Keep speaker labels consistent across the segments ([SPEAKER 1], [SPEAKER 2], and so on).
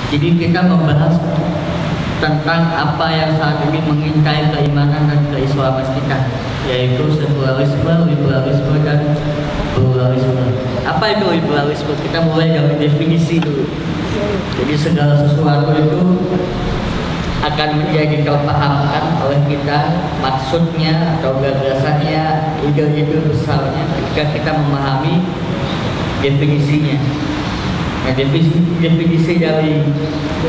[SPEAKER 1] Jadi kita membahas tentang apa yang saat ini mengintai keimanan dan keislaman kita, yaitu sekularisme, liberalisme, dan pluralisme. Apa itu liberalisme? Kita mulai dari definisi dulu. Jadi segala sesuatu itu akan menjadi terpahamkan oleh kita maksudnya atau gagasannya, ide-ide besarnya ketika kita memahami definisinya. Nah, definisi dari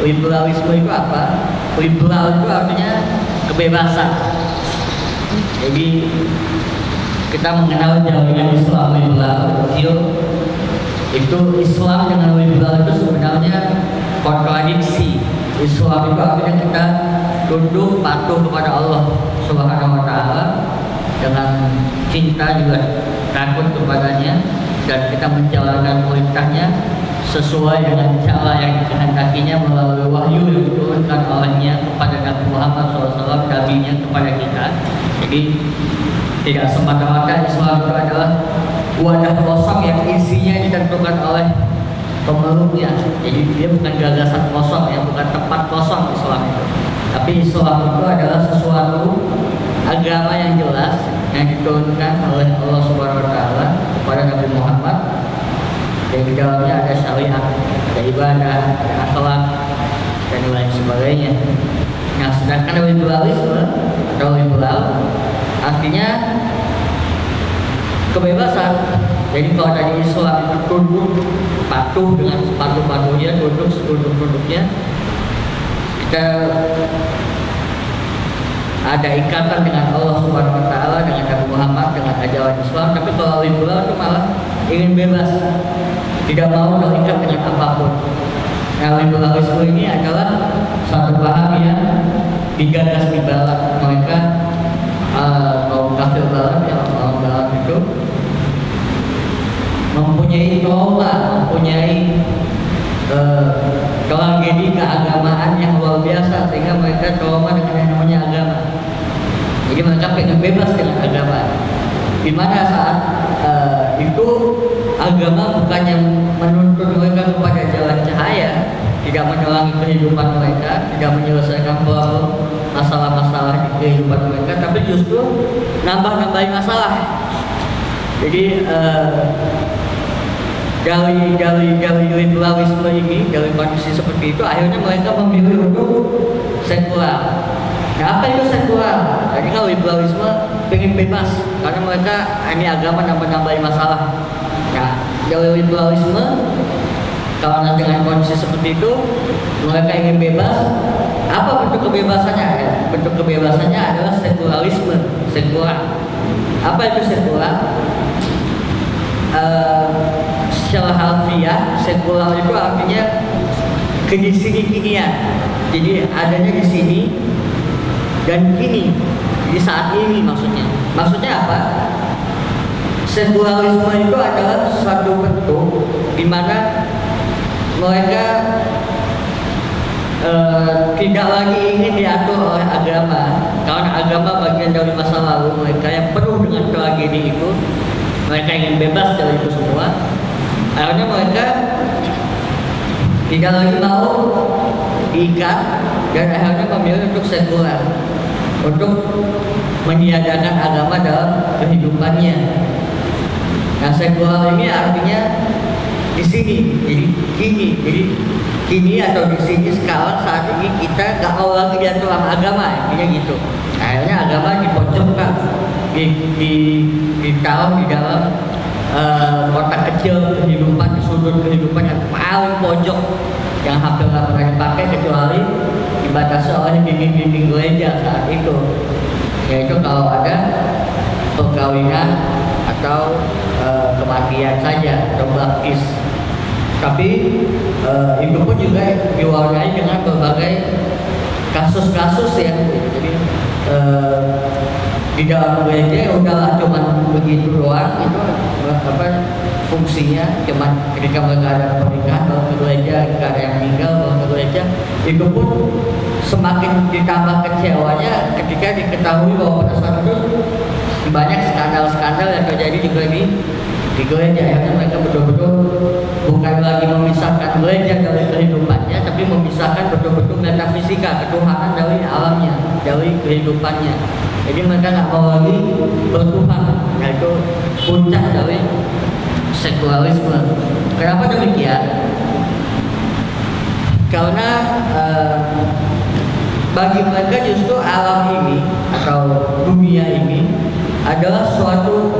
[SPEAKER 1] liberalisme itu apa? Liberal itu artinya kebebasan. Jadi kita mengenal jaringan Islam liberal itu Islam dengan liberal itu sebenarnya kontradiksi. Islam itu artinya kita tunduk patuh kepada Allah Subhanahu wa Ta'ala dengan cinta juga takut kepadanya, dan kita menjalankan perintahnya sesuai dengan cara yang dikehendakinya melalui wahyu yang diturunkan olehnya kepada Nabi Muhammad SAW, nabinya kepada kita. Jadi tidak semata-mata Islam itu adalah wadah kosong yang isinya ditentukan oleh pemeluknya. Jadi dia bukan gagasan kosong, ya, bukan tempat kosong Islam itu. Tapi Islam itu adalah sesuatu agama yang jelas yang diturunkan oleh Allah Subhanahu wa Ta'ala kepada Nabi Muhammad, yang di dalamnya ada syariat, ada ibadah, ada akhlak, dan lain sebagainya. Nah, sedangkan liberalisme atau liberal artinya kebebasan. Jadi kalau tadi Islam itu tunduk patuh dengan sepatu-patuhnya, tunduk setunduk-tunduknya, kita ada ikatan dengan Allah Subhanahu wa Ta'ala, dengan Nabi Muhammad, dengan ajaran Islam. Tapi kalau liberal itu malah ingin bebas, tidak mau terikat dengan apapun. Nah, liberalisme ini adalah satu paham yang digagas di barat mereka, kaum kafir barat, yang orang barat itu mempunyai trauma, mempunyai tragedi keagamaan yang luar biasa, sehingga mereka trauma dengan yang namanya agama. Jadi mereka pengen bebas dengan agama. Di mana saat itu agama bukannya menuntun mereka kepada jalan cahaya, tidak menerangi kehidupan mereka, tidak menyelesaikan masalah-masalah di kehidupan mereka, tapi justru nambah-nambahin masalah. Jadi dari liberalisme ini, dari kondisi seperti itu, akhirnya mereka memilih untuk sekular. Nah, apa itu sekular? Jadi kalau liberalisme pengen bebas, karena mereka ini agama nambah-nambahin masalah. Nah, dari liberalisme, karena dengan kondisi seperti itu, mereka ingin bebas. Apa bentuk kebebasannya? Ya, bentuk kebebasannya adalah sekularisme, sekular. Apa itu sekular? Secara harfiah, sekular itu artinya di sini kinian. Jadi adanya di sini dan kini, di saat ini maksudnya. Maksudnya apa? Sekularisme itu adalah suatu bentuk di mana mereka tidak lagi ingin diatur oleh agama, karena agama bagian dari masa lalu mereka yang penuh dengan tragedi itu. Mereka ingin bebas dari itu semua. Akhirnya mereka tidak lagi mau diikat, dan akhirnya memilih untuk sekular, untuk meniadakan agama dalam kehidupannya. Nah, sekular ini artinya di sini, jadi kini atau di sini sekarang saat ini kita gak mau lagi diatur sama agama, intinya gitu. Akhirnya agama dipojokkan, ditaruh di dalam kotak kecil kehidupan, di sudut kehidupan yang paling pojok, yang hampir nggak pernah dipakai kecuali dibatasi oleh dinding-dinding gereja saat itu, yaitu kalau ada perkawinan atau kematian saja atau baptis. Tapi itu pun juga diwarnai dengan berbagai kasus-kasus yang jadi di dalam gereja udahlah cuman begitu doang, itu apa fungsinya, cuman ketika mereka ada pernikahan dalam gereja, ketika ada yang meninggal dalam gereja, itu pun semakin ditambah kecewanya ketika diketahui bahwa pada saat itu banyak skandal-skandal yang terjadi juga di gereja. Akhirnya mereka betul-betul bukan lagi memisahkan gereja dari kehidupannya, tapi memisahkan betul-betul metafisika, ketuhanan dari alamnya, dari kehidupannya. Jadi mereka nggak mau lagi bertuhan, yaitu puncak dari sekularisme. Kenapa demikian? Karena bagi mereka justru alam ini atau dunia ini adalah suatu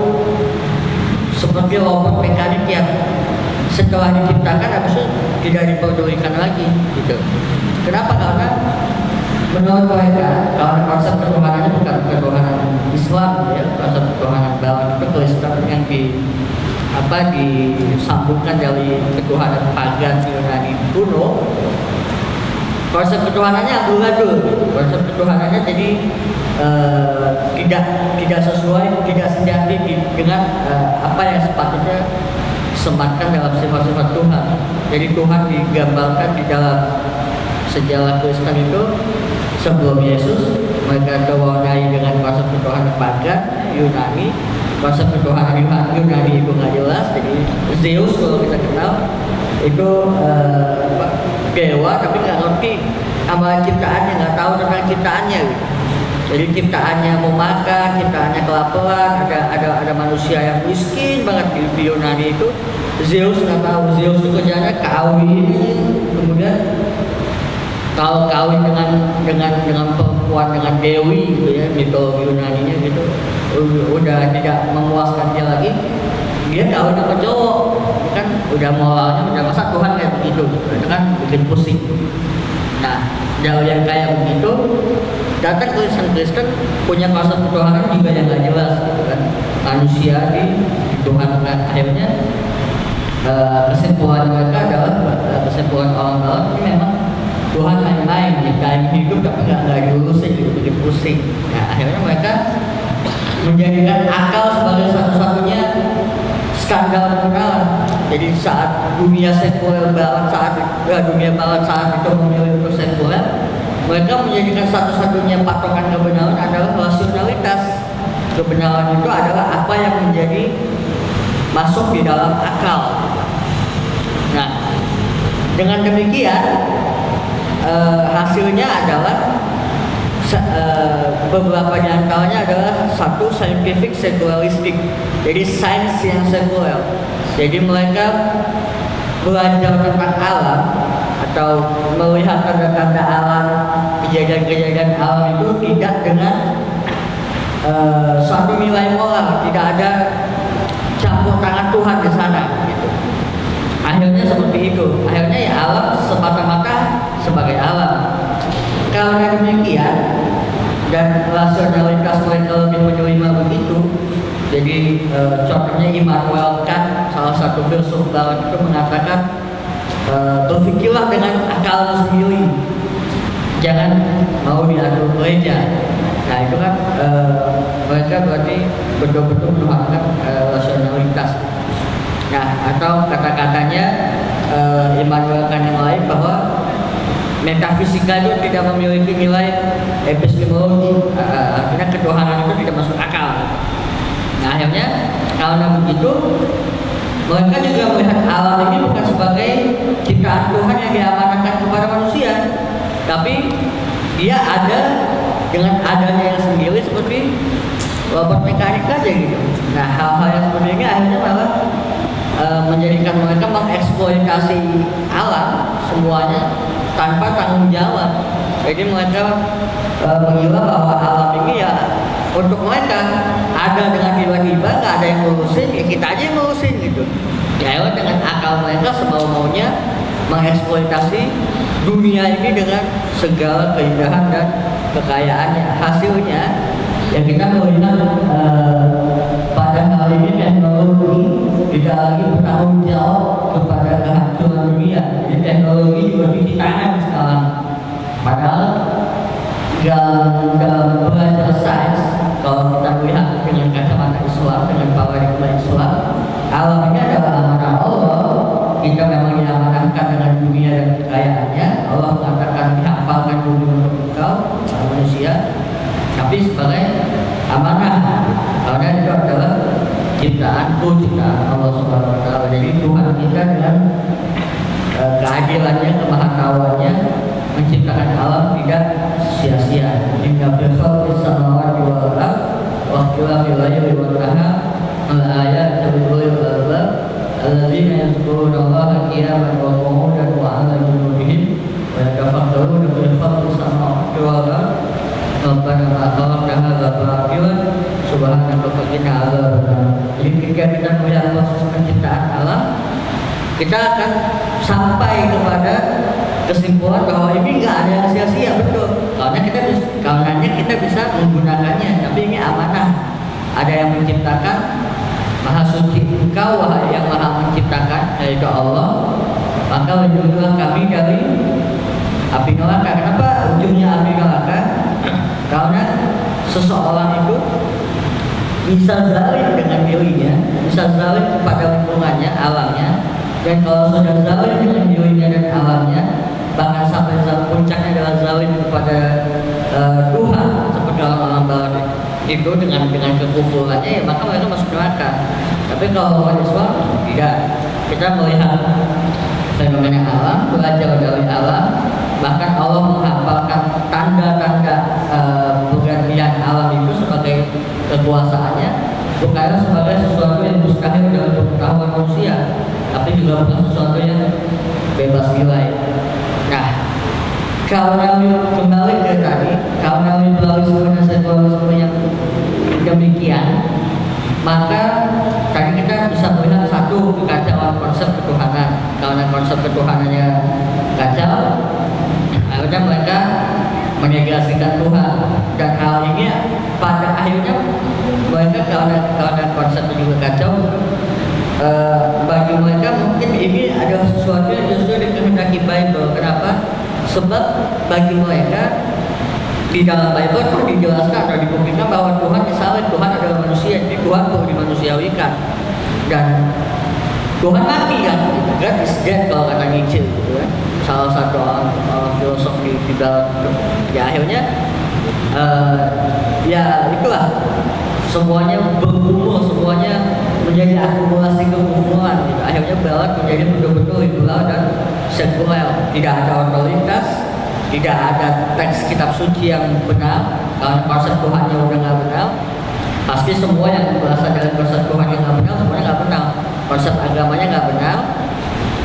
[SPEAKER 1] seperti robot mekanik yang setelah diciptakan habis itu tidak diperdulikan lagi gitu. Kenapa? Karena menurut mereka, karena konsep ketuhanannya bukan ketuhanan Islam ya, konsep ketuhanan Barat itu Kristen yang disambungkan dari ketuhanan pagan Yunani kuno. Konsep ketuhanannya amburadul, konsep ketuhanannya jadi tidak sesuai, tidak sejati dengan apa yang sepatutnya disematkan dalam sifat-sifat Tuhan. Jadi Tuhan digambarkan di dalam sejarah Kristen itu sebelum Yesus mereka diwarnai dengan konsep ketuhanan pagan Yunani. Konsep ketuhanan Yunani itu nggak jelas. Jadi Zeus kalau kita kenal itu dewa tapi nggak ngerti sama ciptaannya, nggak tahu tentang ciptaannya gitu. Jadi ciptaannya mau makan, ciptaannya kelaparan, ada manusia yang miskin banget di Yunani itu. Zeus nggak tahu, Zeus itu kerjanya kawin, kemudian kalau kawin dengan perempuan, dengan dewi gitu ya, mitologi Yunaninya gitu, udah tidak memuaskan dia lagi, dia kawin sama cowok, kan udah moralnya udah masa Tuhan kayak begitu, itu kan bikin pusing. Nah, jauh yang kayak begitu, datang Kristen punya konsep ketuhanan juga yang nggak jelas, gitu kan? Manusia dituhankan. Akhirnya kesimpulan mereka adalah kesimpulan orang Barat ini memang Tuhan main-main, nyiptain hidup tapi nggak diurusin, jadi pusing. Nah, akhirnya mereka menjadikan akal sebagai satu-satunya skandal moral. Jadi saat dunia sekuler Barat saat itu memilih untuk sekuler, mereka menjadikan satu-satunya patokan kebenaran adalah rasionalitas. Kebenaran itu adalah apa yang menjadi masuk di dalam akal. Nah, dengan demikian hasilnya adalah beberapa di antaranya adalah satu scientific secularistic, jadi sains yang sekuler. Jadi mereka belajar tentang alam atau melihat tanda-tanda alam, kejadian-kejadian alam itu tidak dengan suatu nilai moral, tidak ada campur tangan Tuhan di sana. Gitu. Akhirnya seperti itu. Akhirnya ya alam semata-mata sebagai alam. Karena demikian dan rasionalitas mereka lebih menerima begitu. Jadi contohnya Immanuel Kant, salah satu filsuf Barat itu mengatakan berpikirlah dengan akalmu sendiri, jangan mau diatur gereja. Nah itu kan mereka berarti betul-betul menuhankan rasionalitas. Nah atau kata-katanya Immanuel Kant yang lain bahwa metafisika itu tidak memiliki nilai epistemologi, artinya ketuhanan itu tidak masuk akal. Nah akhirnya karena begitu mereka juga melihat alam ini bukan sebagai ciptaan Tuhan yang diamanahkan kepada manusia, tapi dia ada dengan adanya yang sendiri seperti robot mekanik aja gitu. Nah hal-hal yang seperti ini akhirnya malah menjadikan mereka mengeksploitasi alam semuanya tanpa tanggung jawab. Jadi mereka mengira bahwa alam ini ya untuk mereka ada dengan tiba-tiba nggak ada yang ngurusin, ya kita aja yang ngurusin gitu. Ya dengan akal mereka semau-maunya mengeksploitasi dunia ini dengan segala keindahan dan kekayaannya. Hasilnya ya kita melihat pada hal ini teknologi tidak lagi bertanggung jawab kepada kehancuran dunia. Jadi teknologi bercuci tangan sekarang. Padahal dalam belajar sains, kalau kita lihat dengan kacamata Islam, dengan paradigma Islam, alam ini adalah amanah Allah. Kita memang diamanahkan dengan dunia dan kekayaannya. Allah mengatakan dihampalkan bumi untuk engkau manusia, tapi sebagai amanah, karena itu adalah ciptaan aku ciptaan Allah Subhanahu Wa Taala. Jadi Tuhan kita dengan keadilannya, kemahatauannya menciptakan alam tidak sia-sia. Inna fi khalqis samawati wal ardh wa ikhtilafil laili wan nahar al-ayatin li ulil albab alladzina yadhkuruna Allaha qiyaman wa qu'udan wa 'ala junubihim wa yatafakkaruna fi khalqis samawati wal ardh Rabbana ma khalaqta hadza batilan subhanaka faqina adzabannar. Jadi ketika kita melihat proses penciptaan alam, kita akan sampai kepada kesimpulan bahwa ini nggak ada yang sia-sia, betul. Karena kita bisa menggunakannya, tapi ini amanah. Ada yang menciptakan, Maha Suci Engkau wahai yang Maha menciptakan, yaitu Allah. Maka lindungilah kami dari api neraka. Kenapa ujungnya api neraka? Karena seseorang itu bisa zalim dengan dirinya, bisa zalim kepada lingkungannya, alamnya. Dan kalau sudah zalim dengan dirinya dan alamnya, bahkan sampai puncaknya adalah zalim kepada Tuhan, seperti orang-orang barat itu dengan kekufurannya, ya maka mereka masuk neraka. Tapi kalau orang Islam tidak, kita melihat fenomena alam, belajar dari alam, bahkan Allah menghafalkan tanda-tanda pergantian alam itu sebagai kekuasaannya, bukanlah sebagai sesuatu yang mustahil dalam pengetahuan manusia, tapi juga bukan sesuatu yang bebas nilai. Nah, karena kembali ke tadi, karena pluralisme dan sekularisme yang demikian, maka tadi kita bisa melihat satu kekacauan konsep ketuhanan. Karena konsep ketuhanannya kacau, akhirnya mereka menegasikan Tuhan, dan hal ini pada akhirnya mereka karena konsepnya juga kacau, bagi mereka mungkin ini adalah sesuatu yang justru dikehendaki Bible. Kenapa? Sebab bagi mereka di dalam Bible itu dijelaskan atau dibuktikan bahwa Tuhan disalib, Tuhan adalah manusia, jadi Tuhan perlu dimanusiawikan, dan Tuhan mati kan, God is dead kalau kata Nietzsche, gitu kan, salah satu orang filosof di dalam itu. Ya akhirnya ya itulah, semuanya berkumpul, semuanya menjadi akumulasi kekufuran gitu. Akhirnya barat menjadi betul-betul liberal dan sekuler, tidak ada otoritas, tidak ada teks kitab suci yang benar, karena konsep Tuhannya udah nggak benar. Pasti semua yang berasal dari konsep Tuhan yang nggak benar, semuanya nggak benar. Konsep agamanya nggak benar,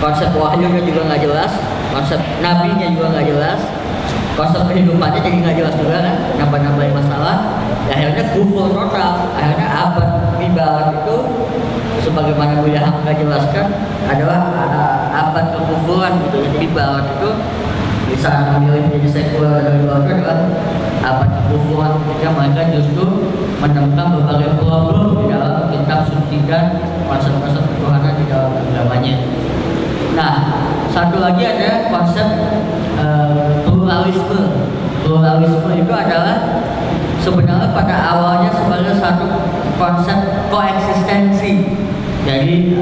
[SPEAKER 1] konsep wahyunya juga nggak jelas, konsep nabinya juga nggak jelas, konsep kehidupannya jadi nggak jelas juga kan, nambah-nambahin masalah. Ya, akhirnya kufur total. Akhirnya abad di barat itu, sebagaimana Buya Hamka jelaskan, adalah abad kekufuran gitu. Jadi barat itu bisa memilih menjadi sekuler dari barat itu adalah abad kekufuran, ketika mereka justru menemukan berbagai problem di dalam kitab suci dan konsep-konsep ketuhanan di dalam agamanya. Nah, satu lagi ada konsep pluralisme. Pluralisme itu adalah sebenarnya pada awalnya sebagai satu konsep koeksistensi. Jadi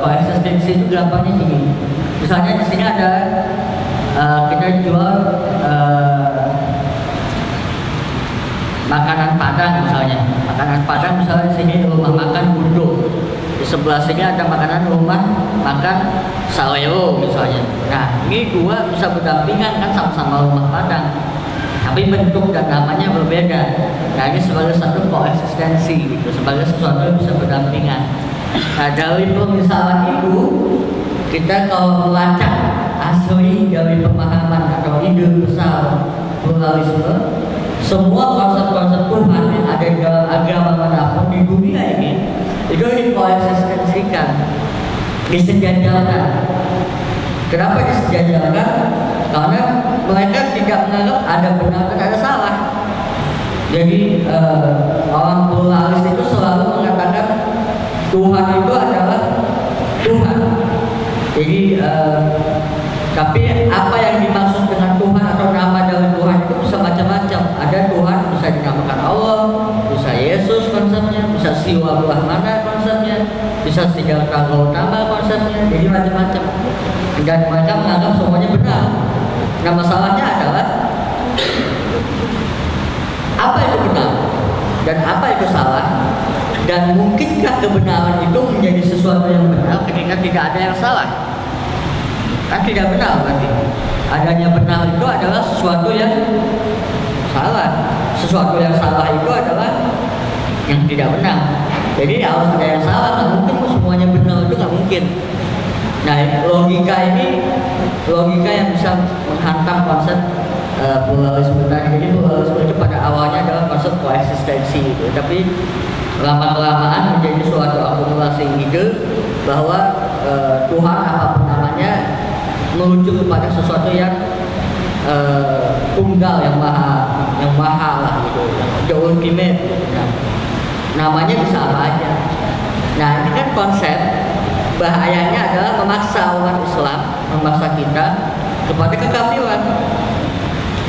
[SPEAKER 1] koeksistensi itu gampangnya gini. Misalnya di sini ada kita jual makanan Padang misalnya. Makanan Padang misalnya di sini rumah makan Bundo. Di sebelah sini ada makanan rumah makan Saleo misalnya. Nah, ini dua bisa berdampingan kan, sama-sama rumah Padang, tapi bentuk dan namanya berbeda. Nah, ini sebagai satu koeksistensi gitu, sebagai sesuatu yang bisa berdampingan. Nah, dari pemisalan itu, kita kalau melacak asli dari pemahaman atau ide besar pluralisme, semua konsep-konsep Tuhan yang ada di dalam agama manapun di dunia ini itu dikoeksistensikan, disejajarkan. Kenapa disejajarkan? Karena mereka tidak menganggap ada benar dan ada salah. Jadi orang pluralis itu selalu mengatakan Tuhan itu adalah Tuhan. Jadi tapi apa yang dimaksud dengan Tuhan atau nama dari Tuhan itu bisa macam-macam. Ada Tuhan bisa dinamakan Allah, bisa Yesus konsepnya, bisa Siwa Brahmana konsepnya, bisa Siddhartha Gautama konsepnya, jadi macam-macam. Dan mereka menganggap semuanya benar. Nah, masalahnya adalah apa itu benar dan apa itu salah. Dan mungkinkah kebenaran itu menjadi sesuatu yang benar ketika tidak ada yang salah? Kan tidak benar berarti. Adanya benar itu adalah sesuatu yang salah. Sesuatu yang salah itu adalah yang tidak benar. Jadi harus ada yang salah, nggak mungkin semuanya benar, itu nggak mungkin. Nah, logika ini logika yang bisa menghantam konsep pluralisme tadi. Jadi pluralisme itu pada awalnya adalah konsep koeksistensi gitu. Tapi lama-kelamaan menjadi suatu akumulasi ide bahwa Tuhan apapun namanya merujuk kepada sesuatu yang tunggal, yang maha lah gitu, the ultimate. Nah, namanya bisa apa aja. Nah, ini kan konsep bahayanya adalah memaksa umat Islam, memaksa kita kepada kekafiran.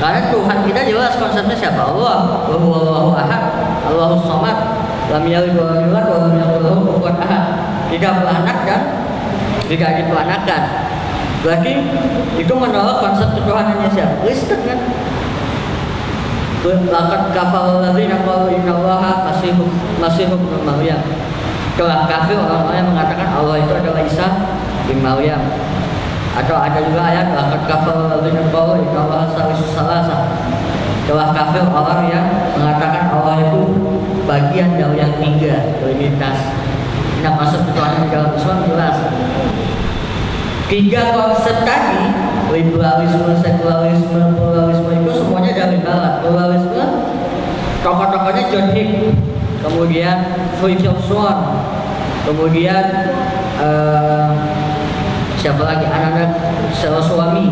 [SPEAKER 1] Karena Tuhan kita jelas konsepnya siapa? Allah, Allahu Ahad, Allahus Samad, lam yalid wa lam yulad wa lam yakul lahu kufuwan ahad. Tidak beranak dan tidak diperanakan. Berarti itu menolak konsep ketuhanannya siapa? Kristen kan? Laqad kafara alladzina qalu innallaha masihun ibnu Maryam. Telah kafir orang-orang yang mengatakan Allah itu adalah Isa bin Maryam. Atau ada juga ayat laqad kafara alladzina qalu innallaha salisus salasa. Telah kafir orang yang mengatakan Allah itu bagian dari yang tiga, Trinitas. Nah, konsep ketuhanan di dalam Islam jelas. Tiga konsep tadi, liberalisme, sekularisme, pluralisme itu semuanya dari barat. Pluralisme, tokoh-tokohnya John Hick, kemudian Fridtjof Swan, kemudian siapa lagi, anak-anak Saraswami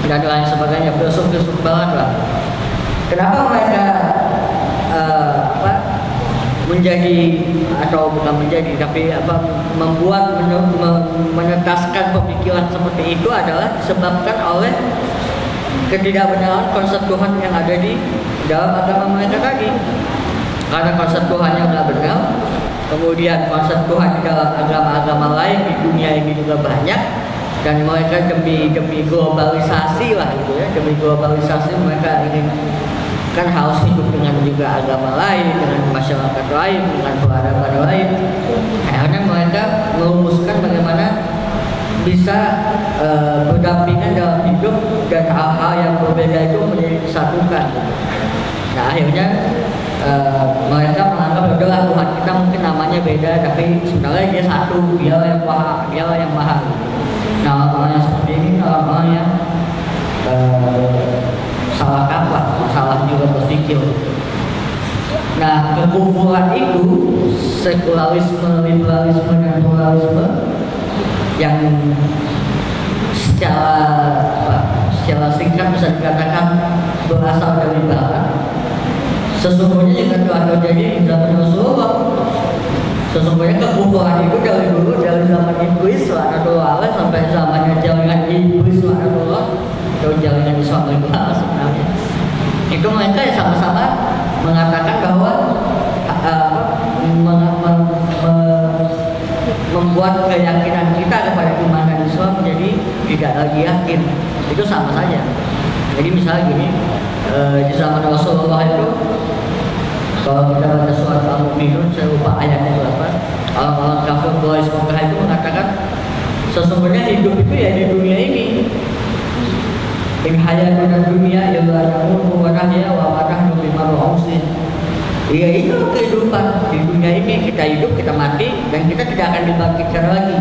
[SPEAKER 1] dan lain sebagainya, filsuf-filsuf barat lah. Kenapa mereka menjadi, atau bukan menjadi, tapi membuat menetaskan pemikiran seperti itu adalah disebabkan oleh ketidakbenaran konsep Tuhan yang ada di dalam agama mereka tadi. Karena konsep Tuhan yang tidak benar, kemudian konsep Tuhan di dalam agama-agama lain di dunia ini juga banyak, dan mereka demi globalisasi lah gitu ya, demi globalisasi mereka ingin kan harus hidup dengan juga agama lain, dengan masyarakat lain, dengan peradaban lain. Akhirnya mereka merumuskan bagaimana bisa berdampingan dalam hidup dan hal-hal yang berbeda itu menjadi disatukan. Nah, akhirnya mereka menganggap adalah Tuhan kita mungkin namanya beda, tapi sebenarnya dia satu, dia yang maha. Nah, orang yang seperti ini orang yang salah kaprah, salah juga berpikir. Nah, kekufuran itu, sekularisme, liberalisme, dan pluralisme yang secara singkat bisa dikatakan berasal dari barat, sesungguhnya juga telah terjadi di zaman Rasulullah. Sesungguhnya kekufuran itu dari dulu, dari zaman Iblis laknatullah sampai zamannya jaringan Iblis laknatullah atau jaringan Islam sebenarnya. Itu mereka yang sama-sama mengatakan bahwa membuat keyakinan kita kepada iman dan Islam menjadi tidak lagi yakin. Itu sama saja. Jadi misalnya gini, di zaman Rasulullah itu, kalau kita baca surat Al-Mu'minun, saya lupa ayatnya berapa, orang-orang kafir Quraisy Mekah itu mengatakan sesungguhnya hidup itu ya di dunia ini. In hayatuna dunya illa namutu wa nahya wa ma nahnu bimab'utsin. Ya itu kehidupan di dunia ini, kita hidup, kita mati, dan kita tidak akan dibangkitkan lagi.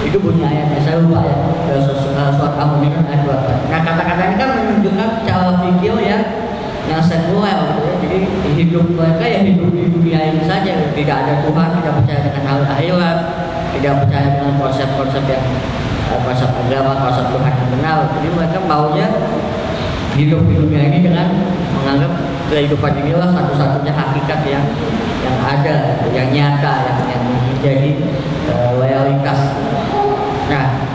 [SPEAKER 1] Itu bunyi ayatnya, saya lupa ya, surat Al-Mu'minun ayat berapa. Nah, kata-kata ini kan menunjukkan cara pikir yang sekuler gitu ya. Jadi hidup mereka ya hidup di dunia ini saja, tidak ada Tuhan, tidak percaya dengan hal akhirat, tidak percaya dengan konsep-konsep yang konsep agama, konsep Tuhan yang benar. Jadi mereka maunya hidup di dunia ini dengan menganggap kehidupan inilah satu-satunya hakikat yang ada, yang nyata, yang menjadi loyalitas. Nah,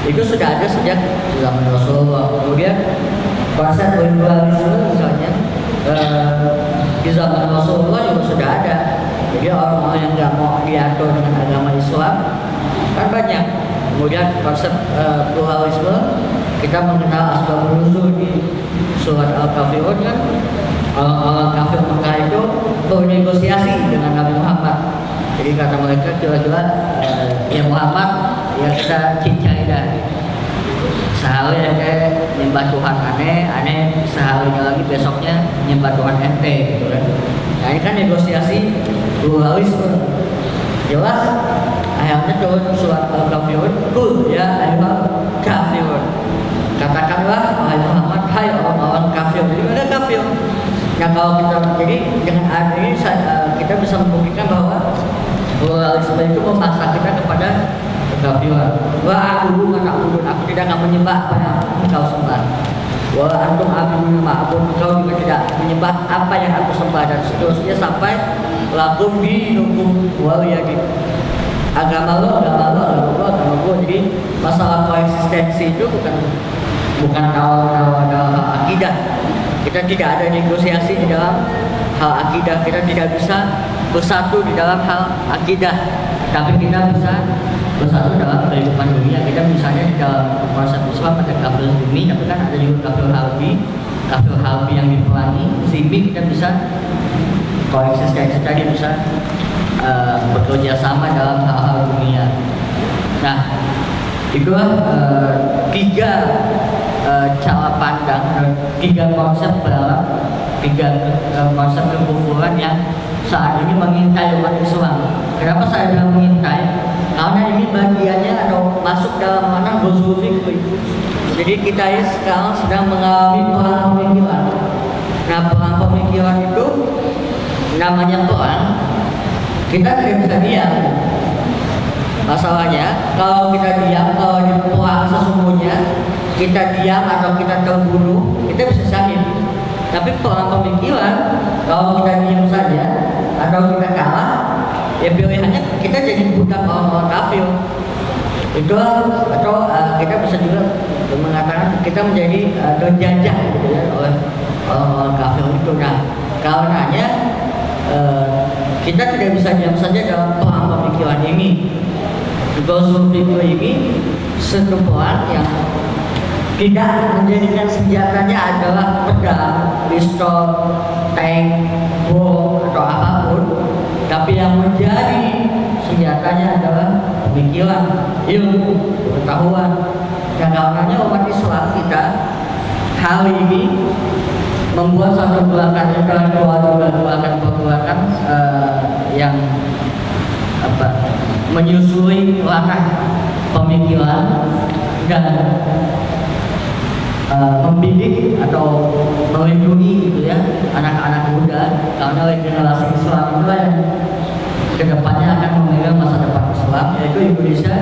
[SPEAKER 1] itu sudah ada sejak zaman Rasulullah. Kemudian konsep pluralisme misalnya di zaman Rasulullah juga sudah ada. Jadi orang-orang yang nggak mau diatur dengan agama Islam kan banyak. Kemudian konsep pluralisme, kita mengenal asbabun nuzul di surat Al-Kafirun kan orang kafir Mekah itu bernegosiasi dengan Nabi Muhammad. Jadi kata mereka kira-kira ya Muhammad ya kita cincai dah. Sehari ente nyembah Tuhan aneh seharinya lagi besoknya nyembah Tuhan ente gitu kan. Nah ini kan negosiasi pluralisme. Jelas akhirnya turun surat Al-Kafirun, kul ya ayyuhal kafirun. Katakanlah wahai Muhammad, hai orang-orang kafir. Jadi mereka kafir. Nah kalau kita jadi dengan ayat ini kita bisa membuktikan bahwa pluralisme itu memaksa kita kepada kekafiran. Wa a'budu ma ta'budun, aku tidak akan menyembah apa yang engkau sembah. Wa antum a'budu ma a'budu, engkau juga tidak menyembah apa yang aku sembah, dan seterusnya sampai lakum dinukum waliyadin. Agama lo. Jadi masalah koeksistensi itu bukan kalau dalam akidah. Kita tidak ada negosiasi di dalam hal akidah. Kita tidak bisa bersatu di dalam hal akidah, tapi kita bisa bersatu dalam kehidupan dunia. Kita misalnya di dalam konsep Islam ada kafir zimmi, tapi kan ada juga kafir harbi yang diperangi. Zimmi kita bisa koeksistensi tadi, bisa bekerja sama dalam hal-hal dunia. Nah, itulah tiga cara pandang, tiga konsep dalam konsep kekufuran yang saat ini mengintai umat Islam. Kenapa saya bilang mengintai? Karena ini bagiannya atau masuk dalam mana ghuzul fikri. Jadi kita ya sekarang sedang mengalami perang pemikiran. Nah, perang pemikiran itu namanya perang. Kita tidak bisa diam. Masalahnya kalau kita diam, kalau di perang sesungguhnya kita diam atau kita terbunuh, kita bisa syahid. Tapi perang pemikiran, kalau kita diam saja atau kita kalah, ya pilihannya kita jadi budak orang-orang kafir. Itu atau kita bisa juga mengatakan kita menjadi terjajah gitu ya, oleh orang-orang kafir itu. Nah, karenanya kita tidak bisa diam saja dalam perang pemikiran ini. Ghuzul fikri ini satu perang yang tidak menjadikan senjatanya adalah pedang, pistol, tank, bom atau apapun, tapi yang menjadi senjatanya adalah pemikiran, ilmu, pengetahuan. Dan karenanya umat Islam kita hari ini membuat satu gerakan pergerakan yang menyusui ranah pemikiran dan membidik atau melindungi gitu ya anak-anak muda, karena generasi Islam itu yang kedepannya akan memegang masa depan Islam, yaitu Indonesia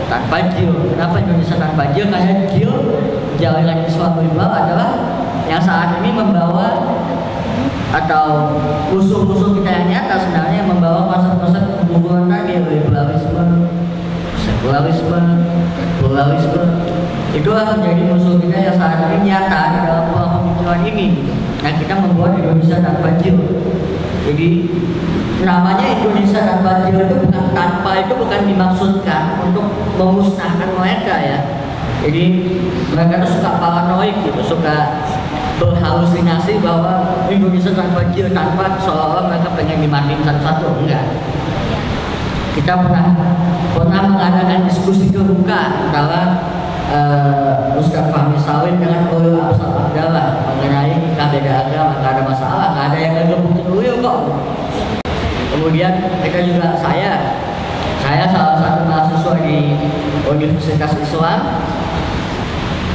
[SPEAKER 1] tanpa jil. Kenapa Indonesia tanpa jil? Karena jil jaringan Islam liberal adalah yang saat ini membawa atau musuh-musuh kita yang nyata sebenarnya membawa konsep-konsep kekufuran tadi, liberalisme, sekularisme, pluralisme. Itulah menjadi musuh kita yang saat ini nyata di dalam pola pemikiran ini. Nah, kita membuat Indonesia tanpa jil. Jadi namanya Indonesia tanpa jil itu bukan dimaksudkan untuk memusnahkan mereka ya. Jadi mereka itu suka paranoid gitu, suka berhalusinasi bahwa Indonesia tanpa jil, tanpa seolah-olah mereka pengen dimatiin satu-satu. Enggak. Kita pernah mengadakan diskusi terbuka antara Ustaz Fahmi Salim dengan Ulil Absar Abdallah mengenai nikah beda agama. Nggak ada masalah, nggak ada yang ngegebukin Ulil kok. Kemudian kita juga saya salah satu mahasiswa di Universitas Islam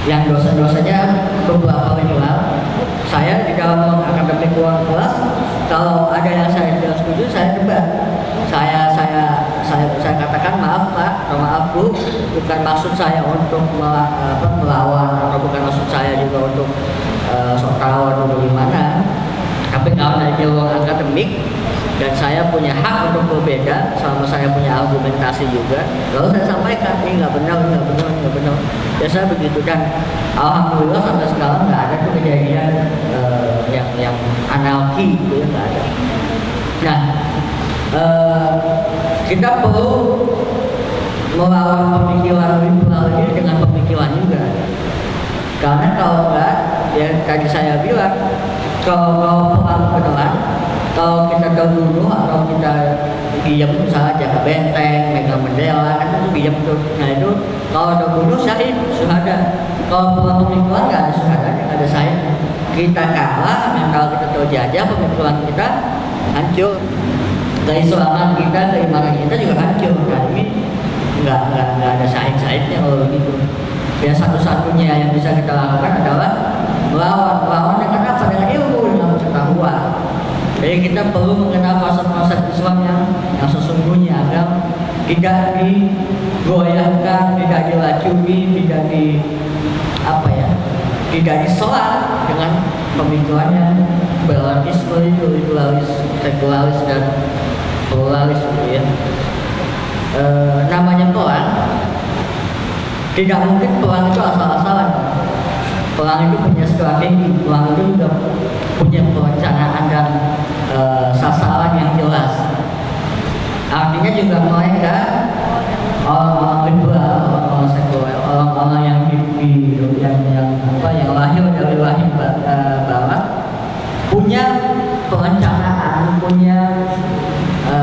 [SPEAKER 1] yang dosen-dosennya beberapa liberal. Saya di dalam akademik ruang kelas, kalau ada yang saya tidak setuju, saya debat. Saya katakan maaf Pak atau maaf Bu, bukan maksud saya untuk melawan atau bukan maksud saya juga untuk sok tahu atau bagaimana. Tapi kalau dari ruang akademik dan saya punya hak untuk berbeda, selama saya punya argumentasi juga, lalu saya sampaikan ini nggak benar. Biasanya begitu, dan alhamdulillah sampai sekarang nggak ada tuh kejadian yang anarki gitu ya, nggak ada. Nah, kita perlu melawan pemikiran liberal ini dengan pemikiran juga, karena kalau enggak ya tadi saya bilang kalau perang beneran, kalau kita terbunuh atau kita diam misalnya jaga benteng, megang bendera kan itu diam tuh. Nah itu kalau terbunuh syahid, syuhada. Kalau perang pemikiran nggak ada syuhada, nggak ada syahid. Kita kalah, dan kalau kita terjajah pemikiran kita hancur. Keislaman kita, keimanan kita juga hancur. Nah ini nggak ada syahid-syahidnya kalau begitu. Ya satu-satunya yang bisa kita lakukan adalah melawan dengan apa? Dengan ilmu, dengan pengetahuan. Jadi kita perlu mengenal konsep-konsep Islam yang sesungguhnya agar tidak digoyahkan, tidak diracuni, tidak diselat dengan pemikiran yang berlatisme itu sekularis dan pluralis gitu ya. Namanya perang, tidak mungkin perang itu asal-asalan. Perang itu punya strategi, perang itu juga punya perencanaan dan sasaran yang jelas. Artinya juga mereka orang-orang liberal, orang-orang sekuler, orang-orang yang yang lahir dari rahim barat punya perencanaan, punya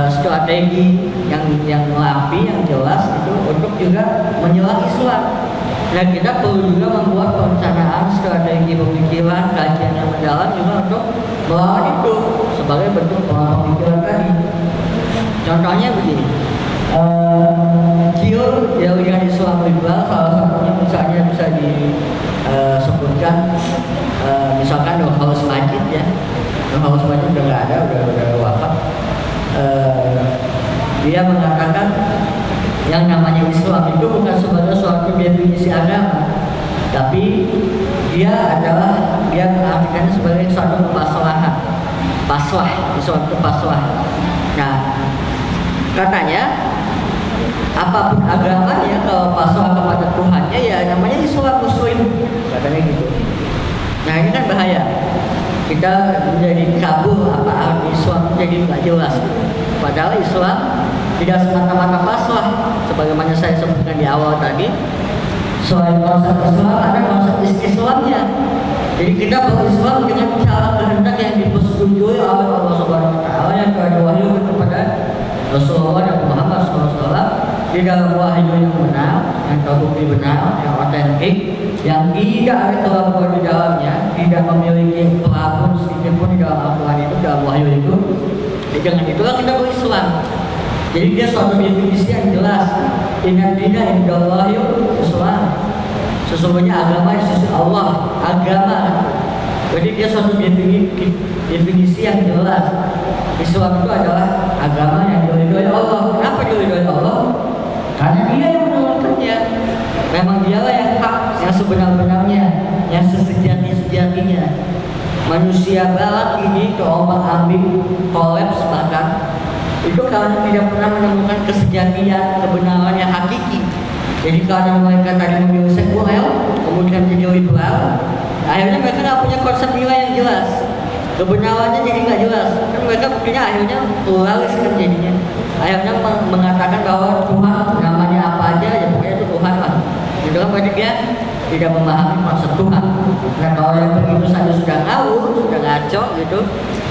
[SPEAKER 1] strategi yang rapi, yang jelas itu untuk juga menyerang Islam. Nah kita perlu juga membuat perencanaan, strategi pemikiran, kajian yang mendalam juga untuk melawan itu sebagai bentuk pemikiran tadi. Contohnya begini, teori Islam liberal salah satunya misalnya bisa disebutkan misalkan Nurhaus Majid ya. Nurhaus Majid udah nggak ada, udah wafat. Dia mengatakan yang namanya Islam itu bukan sebagai suatu definisi agama, tapi dia mengartikan sebagai suatu suatu paslah. Nah, katanya apapun agamanya kalau pasrah kepada Tuhannya ya namanya Islam Muslim, katanya gitu. Nah ini kan bahaya, kita menjadi kabur apa arti Islam, jadi nggak jelas. Padahal Islam tidak semata-mata pasrah, sebagaimana saya sebutkan di awal tadi. Selain konsep Islam ada konsep Islamnya. Jadi kita berislam dengan cara kehendak yang dipersetujui oleh Allah Subhanahu Wa Taala yang telah diwahyukan kepada Rasulullah dan Muhammad SAW di dalam wahyu yang benar, yang terbukti benar, yang otentik, yang tidak ada keraguan di dalamnya, tidak memiliki pelabur sedikit pun di dalam Al-Quran itu, dalam wahyu itu. Dengan itulah kita berislam. Jadi dia suatu definisi yang jelas. Inna dina indallahi Islam. Sesungguhnya agama di sisi Allah, agama. Jadi dia suatu definisi yang jelas. Islam itu adalah agama yang diridhoi Allah. Kenapa diridhoi Allah? Karena dia yang menurunkannya. Memang dialah yang hak, yang sebenar-benarnya, yang sesejati-sejatinya. Manusia barat ini terombang-ambing, kolaps bahkan itu karena tidak pernah menemukan kesejatian, kebenaran yang hakiki. Jadi karena mereka tadi memilih sekuler, kemudian jadi liberal, akhirnya mereka nggak punya konsep nilai yang jelas. Kebenarannya jadi nggak jelas. Kan mereka buktinya akhirnya pluralis kan jadinya. Akhirnya mengatakan bahwa Tuhan namanya apa aja, ya pokoknya itu Tuhan lah. Itu kan berarti dia tidak memahami konsep Tuhan. Nah kalau yang begitu saja sudah ngawur, sudah ngaco gitu,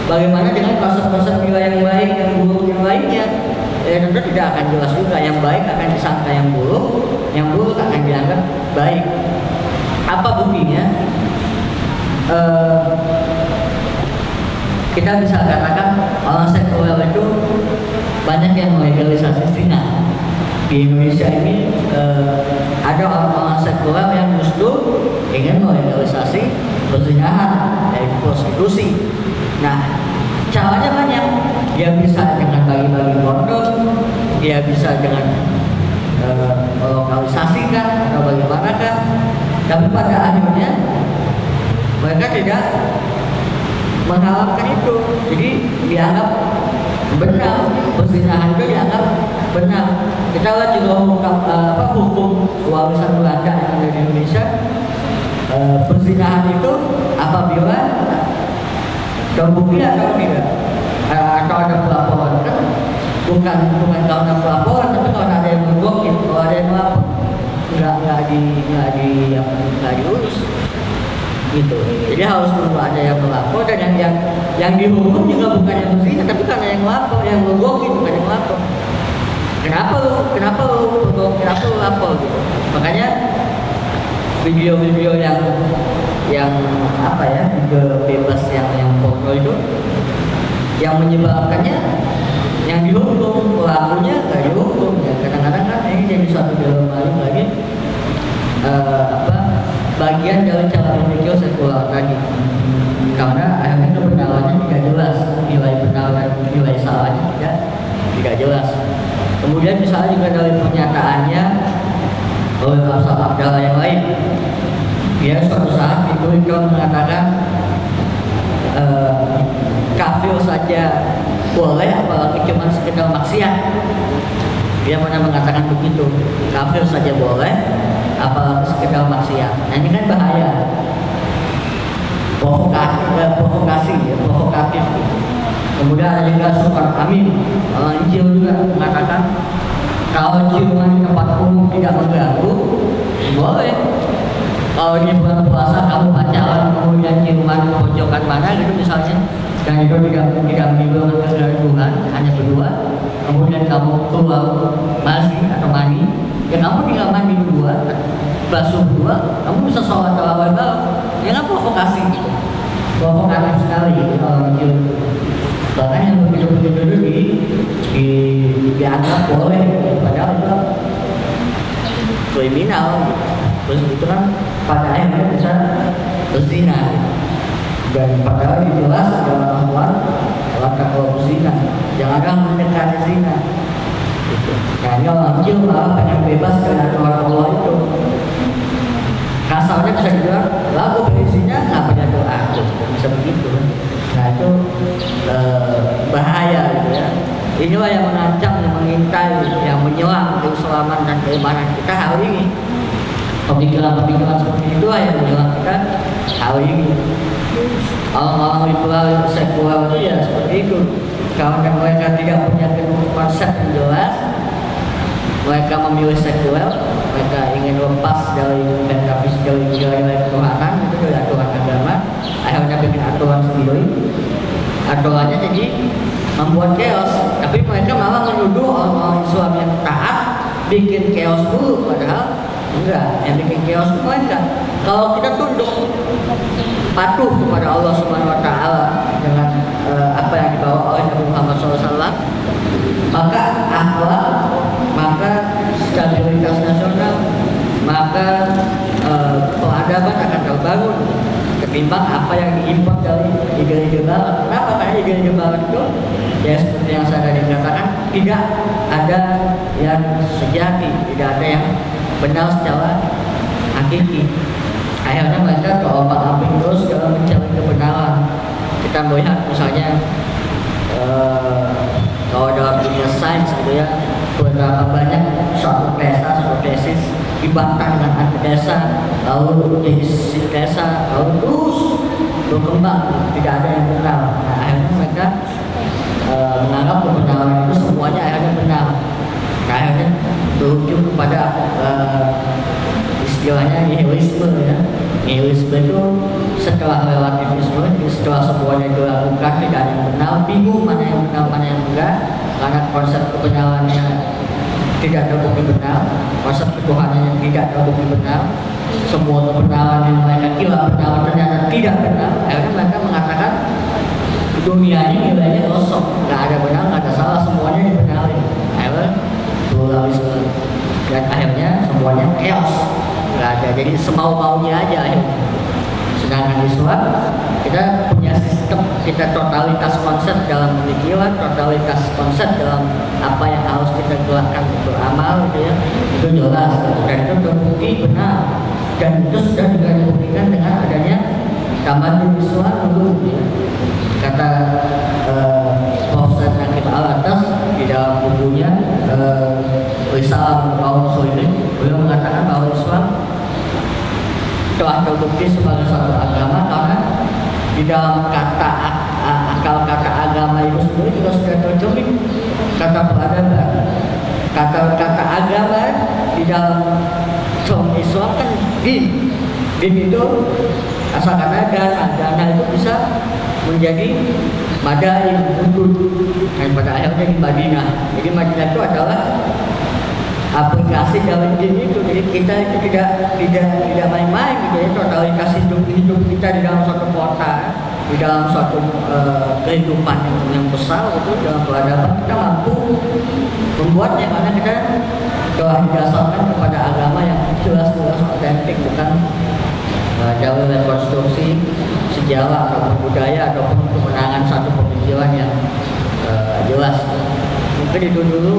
[SPEAKER 1] bagaimana dengan konsep-konsep nilai yang baik, yang buruk yang lainnya? Ya tentu tidak akan jelas juga. Yang baik akan disangka yang buruk akan dianggap baik. Apa buktinya? Kita bisa katakan orang sekuler itu banyak yang melegalisasi zina. Di Indonesia ini ada orang-orang sekuler yang justru ingin melegalisasi perzinahan, yaitu prostitusi. Nah, caranya banyak. Dia bisa dengan bagi-bagi kondom, dia bisa dengan melokalisasi kan, atau bagaimanakah. Tapi pada akhirnya mereka tidak menghalalkan itu. Jadi dianggap benar, perzinahan itu dianggap benar. Kita lihat juga hukum warisan Belanda yang ada di Indonesia. Perzinahan itu apabila terbukti atau tidak, atau ada pelaporan, kan bukan karena pelaporan, tapi kalau ada yang berbohong, kalau ada yang melapor, nggak diurus. gitu. Jadi harus menunggu ada yang melapor, dan yang dihukum juga bukan yang berzina, tapi karena yang melapor, yang mergoki, bukan yang melapor. Kenapa lu lapor gitu? Makanya video-video yang apa ya, video bebas yang porno itu, yang menyebabkannya yang dihukum, pelakunya nggak dihukum ya. Kadang-kadang kan ini jadi suatu dilema lagi, bagian dari cara berpikir sekular tadi, karena akhirnya kebenarannya tidak jelas, nilai benar dan nilai salahnya tidak jelas. Kemudian misalnya juga dari pernyataannya oleh Rasul Abdallah yang lain, dia suatu saat itu mengatakan kafir saja boleh, apalagi cuma sekedar maksiat. Dia pernah mengatakan begitu, kafir saja boleh, apalagi sekedar maksiat. Nah ini kan bahaya, provokatif. Kemudian ada juga Sultan Amin, orang Injil juga mengatakan kalau ciuman di tempat umum tidak mengganggu, boleh. Kalau di bulan puasa kamu pacaran kemudian ciuman pojokan mana gitu misalnya, dan itu tidak menimbulkan kegaduhan, hanya berdua, kemudian kamu keluar masih atau mandi, ya kamu tinggal mandi berdua, basuh berdua, kamu bisa sholat tarawih bareng. Ya nggak provokatif sekali gitu orang Injil. Bahkan yang begitu-begitu dianggap boleh, padahal itu kriminal. Terus itu kan pada akhirnya bisa berzina, dan padahal jelas dalam Al-Quran kalau berzina jangan mendekati zina. Nah ini orang kecil malah pengen bebas dengan aturan Allah itu. Kasarnya bisa dibilang lagu berzina nggak punya doa, bisa begitu. Nah itu bahaya gitu ya. Inilah yang mengancam, yang mengintai, yang menyerang keislaman dan keimanan kita hari ini. Pemikiran-pemikiran seperti itulah yang menyerang kita hari ini. Orang-orang liberal sekuler itu ya seperti itu. Karena mereka tidak punya konsep yang jelas, mereka memilih sekuler, mereka ingin lepas dari nilai Tuhanan, itu dari aturan agama, akhirnya bikin aturan sendiri. Aturannya jadi membuat chaos, tapi mereka malah menuduh orang-orang Islam yang taat bikin chaos dulu, padahal enggak, yang bikin chaos mereka. Kalau kita tunduk patuh kepada Allah Subhanahu Wa Taala dengan apa yang dibawa oleh Nabi Muhammad SAW, maka akhlak, maka stabilitas nasional, maka peradaban akan terbangun ketimbang apa yang diimpor dari ide-ide barat. Kenapa? Karena ide-ide barat itu ya seperti yang saya tadi katakan, tidak ada yang sejati, tidak ada yang benar secara hakiki. Akhirnya mereka terombang-ambing terus dalam mencari kebenaran. Kita melihat misalnya kalau dalam dunia sains gitu ya, beberapa banyak suatu tesis dibantah dengan antitesa, lalu jadi sintesa, lalu terus berkembang, tidak ada yang benar. Nah, akhirnya mereka menganggap kebenaran itu semuanya akhirnya benar. Nah, akhirnya berujung kepada istilahnya nihilisme ya. Nihilisme itu setelah relativisme, setelah semuanya dilakukan tidak ada yang benar, bingung mana yang benar mana yang enggak, karena konsep kebenarannya tidak terbukti benar, konsep ketuhanan yang tidak terbukti benar, semua kebenaran yang mereka kira benar ternyata tidak benar. Akhirnya mereka mengatakan dunia ini nilainya kosong, nggak ada benar, nggak ada salah, semuanya dibenari. Akhirnya pluralisme, dan akhirnya semuanya chaos, nggak ada, jadi semau-maunya aja akhirnya. Sedangkan Islam kita punya sistem, kita totalitas konsep dalam pemikiran, totalitas konsep dalam apa yang harus kita gerakkan untuk amal gitu ya, itu jelas dan itu terbukti benar, dan itu sudah juga dibuktikan dengan adanya tamadun Islam dulu ya. Kata Prof. Nakib Al-Atas di dalam bukunya Risalah Kaum Muslimin, beliau mengatakan bahwa Islam telah terbukti sebagai suatu agama karena di dalam akal kata agama itu sendiri juga sudah tercermin kata peradaban. Kata agama di dalam term Islam kan din itu asalkan ada dana itu bisa menjadi madain untuk dan pada akhirnya di Madinah. Jadi Madinah itu adalah aplikasi dalam diri itu. Jadi kita itu tidak main-main gitu ya. Kalau dikasih hidup kita di dalam suatu kota, di dalam suatu kehidupan yang besar itu dalam peradaban, kita mampu membuatnya karena kita telah didasarkan kepada agama yang jelas-jelas otentik, bukan jalur rekonstruksi sejarah ataupun budaya ataupun kemenangan satu pemikiran yang jelas. Mungkin itu dulu.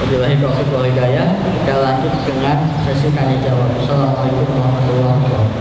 [SPEAKER 1] Wabillahi taufiq wal hidayah. Kita lanjut dengan sesi tanya jawab. Assalamualaikum warahmatullahi wabarakatuh.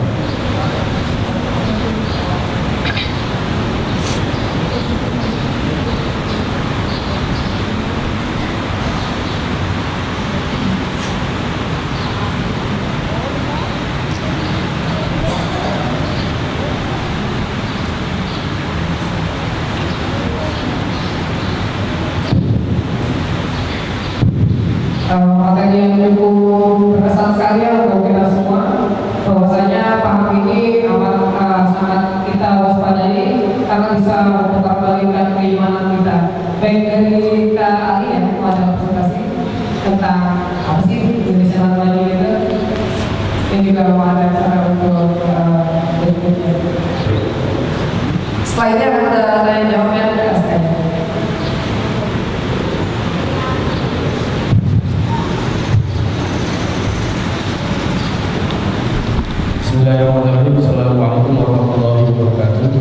[SPEAKER 2] Materi yang cukup berkesan sekali ya untuk kita semua, bahwasanya paham ini amat sangat kita waspadai karena bisa memutarbalikan keimanan kita. Baik dari Kak Ali ya, ada presentasi tentang apa sih Indonesia Maju itu. Ini juga ada cara untuk berikutnya. Slide-nya akan ada tanya jawabnya sekali.
[SPEAKER 3] Bismillahirrahmanirrahim. Assalamualaikum warahmatullahi wabarakatuh.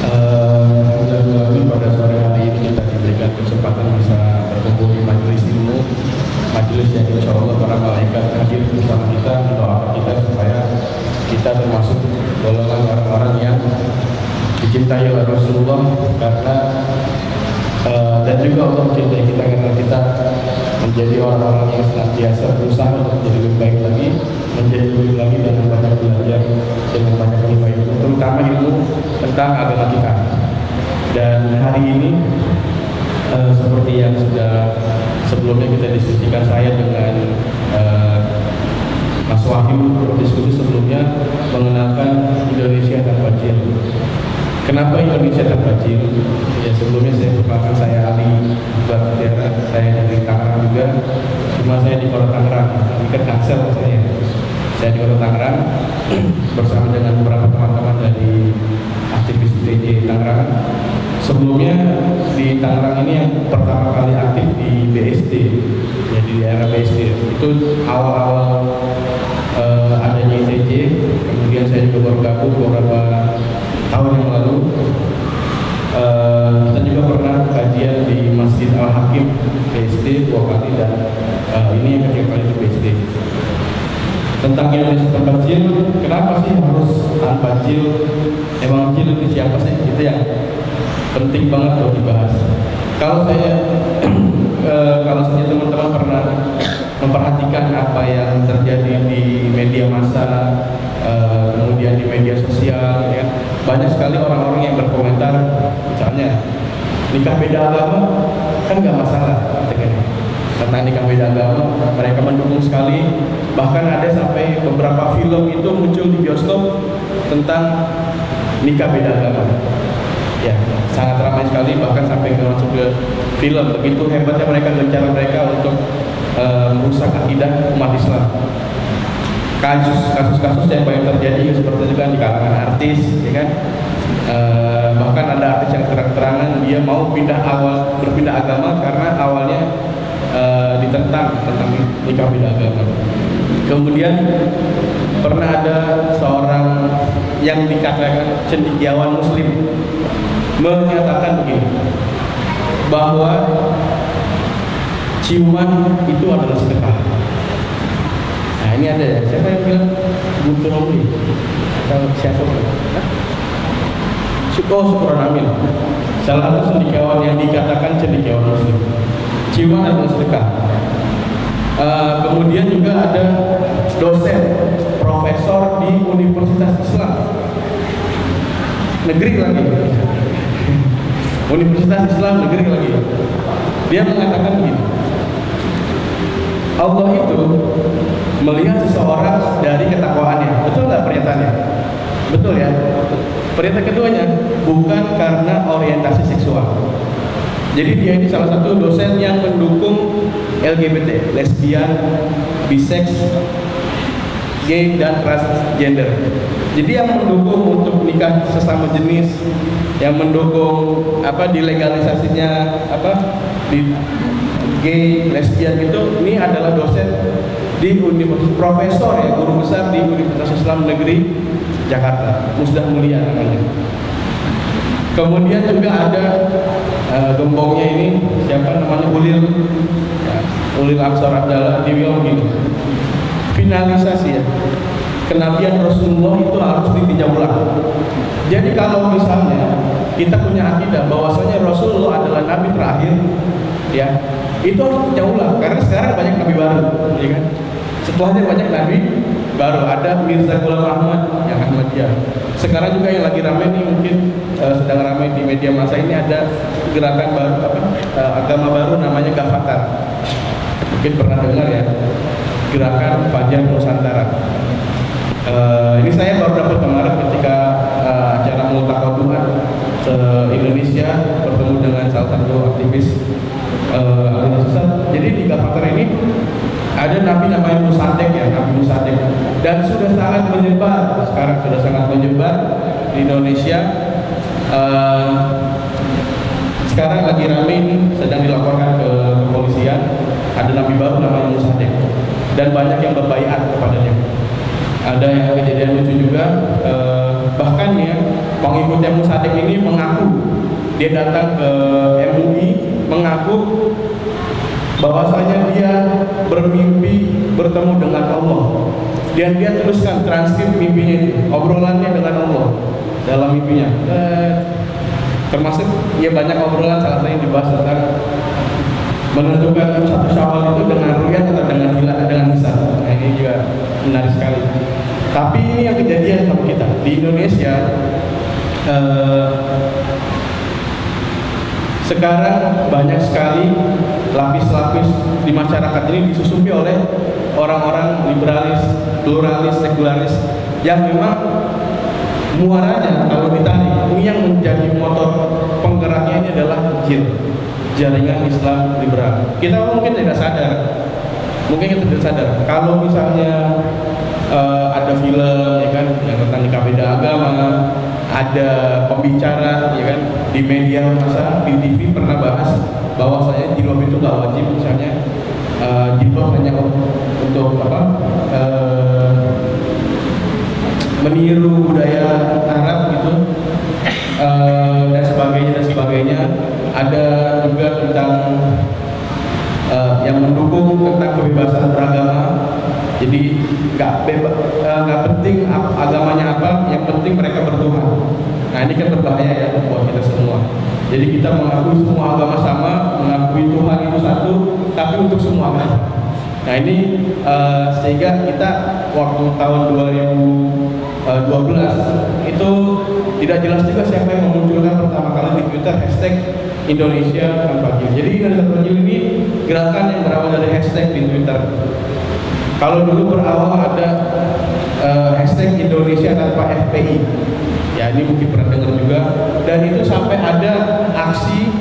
[SPEAKER 3] Alhamdulillah pada sore hari ini kita diberikan kesempatan bisa berkumpul di majelis ilmu, majelis yang insya Allah para malaikat hadir bersama kita, mendoakan kita supaya kita termasuk golongan orang-orang yang dicintai oleh Rasulullah karena dan juga Allah mencintai kita karena kita menjadi orang-orang yang senantiasa berusaha untuk menjadi lebih baik lagi, menjadi lebih lagi dengan banyak belajar, dengan banyak ilmu, terutama ilmu tentang agama kita. Dan hari ini seperti yang sudah sebelumnya kita diskusikan saya dengan Mas Wahyu diskusi sebelumnya mengenalkan Indonesia tanpa jil. Kenapa Indonesia tanpa jil? Ya sebelumnya saya perkenalkan, saya Ali Batutiara, saya dari Tangerang juga. Cuma saya di Kota Tangerang, ini kan Tangsel saya. Saya di Kota Tangerang bersama dengan beberapa teman-teman dari aktivis ITJ Tangerang. Sebelumnya di Tangerang ini yang pertama kali aktif di BSD, ya di daerah BSD. Itu awal-awal adanya ITJ. Kemudian saya juga baru gabung beberapa tahun yang lalu. Kita juga pernah kajian di Masjid Al-Hakim BSD 2 kali dan ini yang ketiga kali di BSD tentang Indonesia tanpa jil. Kenapa sih harus tanpa jil? Emang jil itu siapa sih? Itu yang penting banget untuk dibahas. Kalau saya kalau saja teman-teman pernah memperhatikan apa yang terjadi di media massa, kemudian di media sosial, ya, banyak sekali orang-orang yang berkomentar, misalnya nikah beda agama kan nggak masalah, tentang nikah beda agama mereka mendukung sekali. Bahkan ada sampai beberapa film itu muncul di bioskop tentang nikah beda agama. Ya, sangat ramai sekali, bahkan sampai masuk ke film. Begitu hebatnya mereka rencana mereka untuk merusak akidah umat Islam. Kasus-kasus yang banyak terjadi seperti itu kan di kalangan artis, ya kan? Bahkan ada artis yang terang-terangan dia mau berpindah agama karena awalnya ditentang tentang nikah beda agama. Kemudian pernah ada seorang yang dikatakan cendekiawan Muslim menyatakan begini, bahwa ciuman itu adalah sedekah. Nah ini ada ya, siapa yang bilang? Guntur Romli atau siapa? Syukur Amin, salah satu cendekiawan yang dikatakan cendekiawan Muslim. Ciuman adalah sedekah. Kemudian juga ada dosen profesor di Universitas Islam negeri lagi, Universitas Islam negeri lagi. Dia mengatakan begini, Allah itu melihat Betul ya. Perintah keduanya bukan karena orientasi seksual. Jadi dia ini salah satu dosen yang mendukung LGBT, lesbian, bisex, gay dan transgender. Jadi yang mendukung untuk nikah sesama jenis, yang mendukung dilegalisasinya di gay, lesbian itu, ini adalah dosen di profesor ya, guru besar di Universitas Islam Negeri Jakarta, Musdah Mulia namanya. Kemudian juga ada gembongnya ini, siapa namanya, Ulil Absar Abdallah Diwiyogi. Finalisasi ya, kenabian Rasulullah itu harus ditinjau ulang. Jadi kalau misalnya kita punya akidah bahwasanya Rasulullah adalah nabi terakhir, ya, itu harus ditinjau ulang karena sekarang banyak nabi baru, ya kan? Setelahnya banyak nabi baru, ada Mirza Ghulam Ahmad yang Ahmadiyah. Sekarang juga yang lagi ramai nih, mungkin sedang ramai di media massa ini, ada gerakan baru agama baru namanya Gavatar. Mungkin pernah dengar ya, gerakan Fajar Nusantara. Ini saya baru dapat kemarin ketika acara Multaqaduhan se-Indonesia bertemu dengan salah satu aktivis ahli sesat. Jadi di Gavatar ini ada nabi namanya Musaddiq ya, Nabi Musaddiq, dan sudah sangat menyebar, sekarang sudah sangat menyebar di Indonesia. Sekarang lagi ramai ini, sedang dilaporkan ke kepolisian, ada nabi baru namanya Musaddiq, dan banyak yang berbaiat kepadanya. Ada yang kejadian lucu juga, bahkan ya pengikutnya Musaddiq ini mengaku, dia datang ke MUI mengaku bahwasanya dia bermimpi bertemu dengan Allah, dan dia teruskan transkrip mimpinya itu, obrolannya dengan Allah dalam mimpinya. Termasuk ya banyak obrolan, salah satu yang dibahas tentang menentukan satu Syawal itu dengan ru'yat atau dengan hilal, dengan hisab. Nah, ini juga menarik sekali. Tapi ini yang kejadian sama kita di Indonesia. Sekarang banyak sekali lapis-lapis di masyarakat ini disusupi oleh orang-orang liberalis, pluralis, sekularis yang memang muaranya kalau ditarik, ini yang menjadi motor penggeraknya ini adalah JIL, Jaringan Islam Liberal. Kita mungkin tidak sadar, kalau misalnya ada film ya kan yang tentang nikah beda agama, ada pembicara ya kan di media massa, di TV pernah bahas bahwa saya jilbab itu nggak wajib, misalnya jilbab hanya untuk meniru budaya Arab gitu, dan sebagainya. Ada juga tentang yang mendukung tentang kebebasan beragama. Jadi nggak penting agamanya apa, yang penting mereka bertuhan. Nah ini kan berbahaya ya buat kita semua. Jadi kita mengakui semua agama sama, mengakui Tuhan itu satu, tapi untuk semua agama. Nah ini sehingga kita waktu tahun 2012 itu tidak jelas juga siapa yang memunculkan pertama kali di Twitter hashtag Indonesia tanpa JIL. Jadi Indonesia tanpa JIL ini gerakan yang berawal dari hashtag di Twitter. Kalau dulu berawal ada hashtag Indonesia tanpa FPI, ya ini mungkin pernah dengar juga, dan itu sampai ada aksi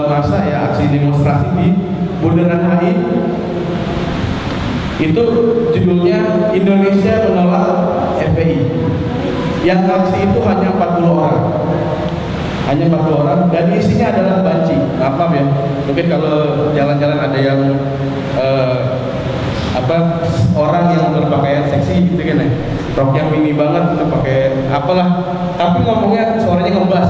[SPEAKER 3] massa ya, aksi demonstrasi di Bundaran HI. Itu judulnya Indonesia menolak FPI. Yang aksi itu hanya 40 orang. Hanya 40 orang, dan isinya adalah banci. Maaf ya, mungkin kalau jalan-jalan ada yang orang yang berpakaian seksi gitu kan ya, roknya mini banget itu pakai apalah, tapi ngomongnya suaranya ngebas,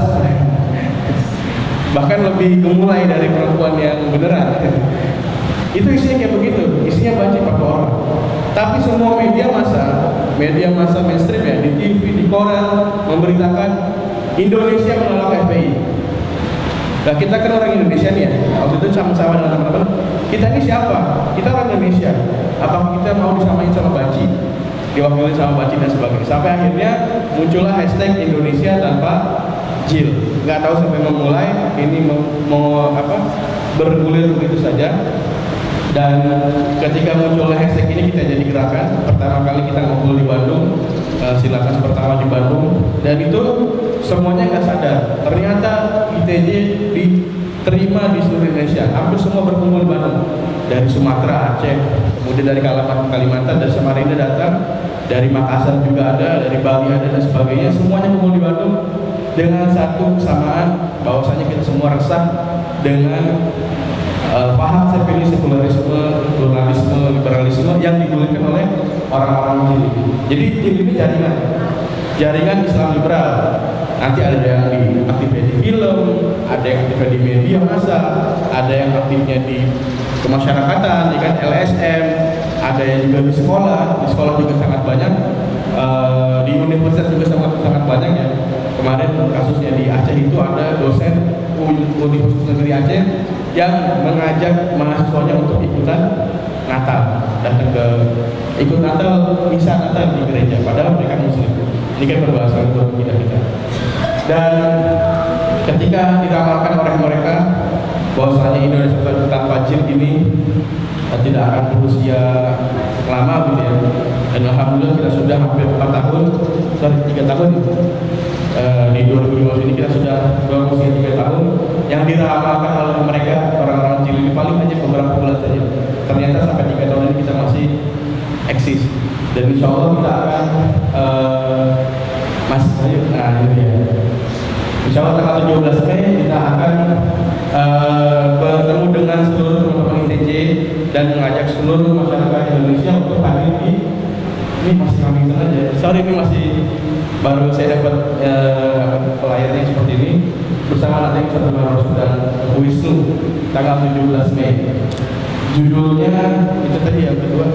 [SPEAKER 3] bahkan lebih gemulai dari perempuan yang beneran. Itu isinya kayak begitu, isinya banci 40 orang. Tapi semua media massa mainstream ya, di TV, di koran memberitakan Indonesia menolak FPI. Nah kita kan orang Indonesia nih ya, waktu itu sama-sama dengan teman-teman. Kita ini siapa? Kita orang Indonesia. Apa kita mau disamain sama banci, diwakili sama banci dan sebagainya. Sampai akhirnya muncullah hashtag Indonesia tanpa JIL. Nggak tahu sampai memulai ini mau bergulir begitu saja. Dan ketika muncullah hashtag ini kita jadi gerakan. Pertama kali kita ngumpul di Bandung silakas pertama di Bandung, dan itu semuanya nggak sadar ternyata ITJ diterima di seluruh Indonesia. Hampir semua berkumpul di Bandung, dari Sumatera, Aceh, kemudian dari Kalimantan, dari Samarinda datang, dari Makassar juga ada, dari Bali ada, dan sebagainya. Semuanya kumpul di Bandung dengan satu kesamaan bahwasanya kita semua resah dengan paham sekularisme, pluralisme, liberalisme yang digunakan oleh orang-orang JIL. Jadi JIL ini jaringan Islam liberal. Nanti ada yang aktifnya di film, ada yang aktifnya di media massa, ada yang aktifnya di kemasyarakatan, ya kan, LSM, ada yang juga di sekolah juga sangat banyak, di universitas juga sangat banyak ya. Kemarin kasusnya di Aceh itu ada dosen Universitas Negeri Aceh yang mengajak mahasiswanya untuk ikutan Natal, datang ke ikut Natal, misa Natal di gereja, padahal mereka Muslim. Ini kan berbahasa untuk kita. Dan ketika diramalkan oleh mereka bahwasanya Indonesia tanpa JIL ini tidak akan berusia lama gitu ya. Dan alhamdulillah kita sudah hampir 3 tahun di 2020 ini kita sudah berusia 3 tahun. Yang diramalkan oleh mereka orang-orang JIL ini paling hanya beberapa bulan saja. Ternyata sampai 3 tahun ini kita masih eksis. Dan insya Allah kita akan insya Allah tanggal 17 Mei kita akan bertemu dengan seluruh teman-teman ITJ dan mengajak seluruh masyarakat Indonesia untuk hadir di ini masih kami aja. Sorry, ini masih baru saya dapat pelayanannya seperti ini bersama nanti Ustaz Rasul dan Wisnu tanggal 17 Mei. Judulnya itu tadi yang kedua,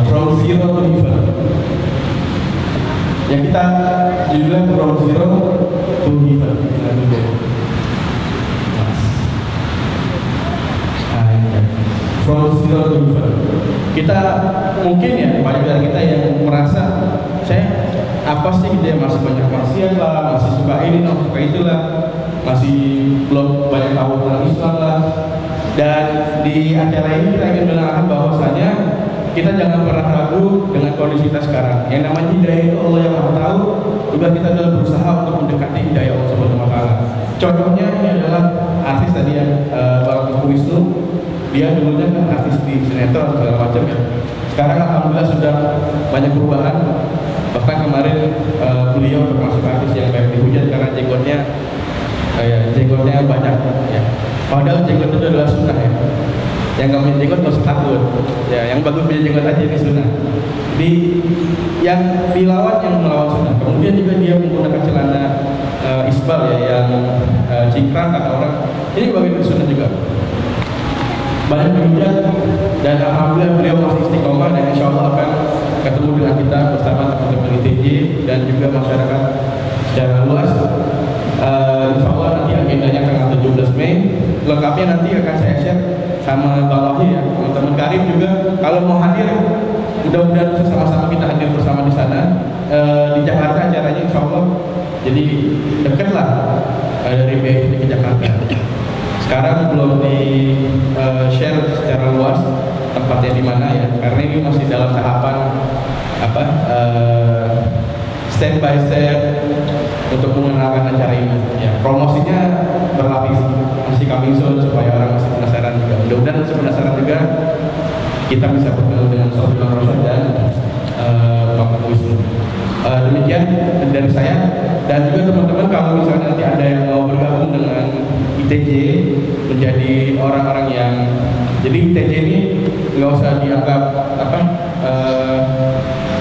[SPEAKER 3] From Zero to Heaven. Yang kita judulnya From Zero to Heaven. From Zero to Heaven. Kita mungkin ya banyak dari kita yang merasa saya apa sih dia masih banyak maksiat lah, masih suka ini, suka itulah, masih belum banyak tahu tentang Islam lah. Dan di acara ini kita ingin menerangkan bahwasanya kita jangan pernah ragu dengan kondisi kita sekarang. Yang namanya hidayah itu Allah yang Maha tahu. Juga kita dalam berusaha untuk mendekati hidayah Allah Subhanahu wa taala. Contohnya ini adalah artis tadi yang Bang Wisnu. Dia dulunya kan artis di sinetron segala macam ya. Sekarang alhamdulillah sudah banyak perubahan. Bahkan kemarin beliau termasuk artis yang banyak dihujat karena jenggotnya banyak ya. Padahal jenggot itu adalah sunnah ya. Yang nggak punya jenggot nggak usah takut. Ya, yang bagus punya jenggot aja ini sunnah. Jadi yang dilawan yang melawan sunnah. Kemudian juga dia menggunakan celana isbal ya, yang cingkrang kata orang. Ini bagian dari sunnah juga. Banyak dihujat dan alhamdulillah beliau masih istiqomah dan insya Allah akan ketemu dengan kita bersama teman-teman ITJ dan juga masyarakat secara luas. Insya Allah nanti agendanya tanggal 17 Mei. Lengkapnya nanti akan saya share sama Bang Wahyu ya, teman-teman Karim juga. Kalau mau hadir, mudah-mudahan sama-sama kita hadir bersama di sana. Di Jakarta acaranya insya Allah. Jadi dekat lah dari BSD ke Jakarta. Sekarang belum di share secara luas tempatnya di mana ya, karena ini masih dalam tahapan step by step untuk mengenalkan acara ini. Ya, promosinya berlapis, masih kami soon supaya orang masih penasaran juga. Mudah-mudahan masih penasaran juga kita bisa bertemu dengan Sofi Rasul dan Bapak Wisnu. Demikian dari saya dan juga teman-teman, kalau misalnya nanti ada yang mau bergabung dengan ITJ menjadi orang-orang yang, jadi ITJ ini nggak usah dianggap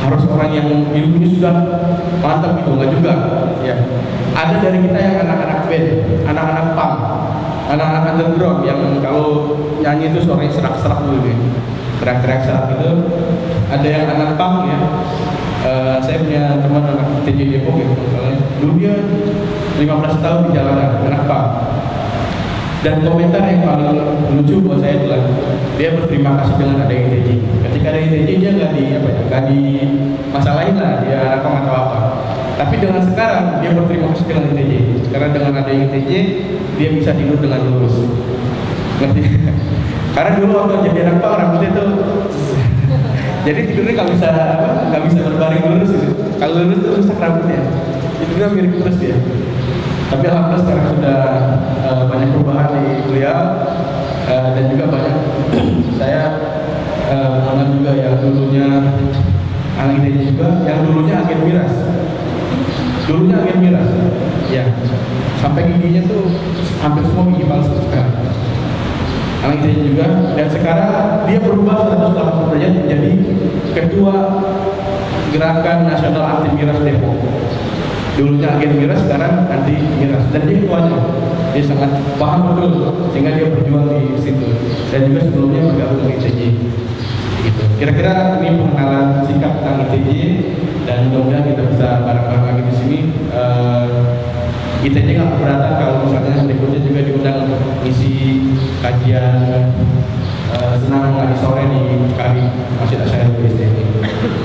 [SPEAKER 3] harus orang yang ilmunya sudah mantap gitu, nggak juga ya. Ada dari kita yang anak-anak band, anak-anak punk, anak-anak underground yang kalau nyanyi itu suaranya serak-serak dulu gitu, teriak-teriak serak gitu. Ada yang anak punk ya. Saya punya teman anak ITJ Depok gitu, misalnya dulu dia 15 tahun di jalanan, anak punk. Dan komentar yang paling lucu buat saya adalah dia berterima kasih dengan ada ITJ. Ketika ada ITJ dia nggak di masalahin lah, dia anak punk atau apa. Tapi dengan sekarang dia berterima kasih dengan ITJ, karena dengan ada ITJ dia bisa tidur dengan lurus. Ngerti? Karena dulu waktu jadi anak punk rambutnya itu Jadi tidurnya nggak bisa berbaring lurus gitu. Kalau lurus tuh rusak rambutnya. Tidurnya miring terus dia. Tapi alhamdulillah sekarang sudah banyak perubahan di beliau dan juga banyak saya mengenal juga yang dulunya anak ini juga yang dulunya agen miras. Dulunya agen miras, ya sampai giginya tuh hampir semua gigi palsu sekarang. Anak ini juga dan sekarang dia berubah 180 derajat menjadi ketua gerakan nasional anti miras Depok. Dulunya agen miras, sekarang anti miras dan dia ketuanya. Dia sangat paham betul sehingga dia berjuang di situ dan juga sebelumnya bergabung di ITJ. Gitu. Kira-kira ini pengenalan sikap tentang ITJ dan mudah-mudahan kita bisa bareng-bareng lagi di sini. ITJ nggak keberatan kalau misalnya berikutnya juga diundang untuk isi kajian senam lagi sore di KARI Masjid Asy-Syaikh BSD.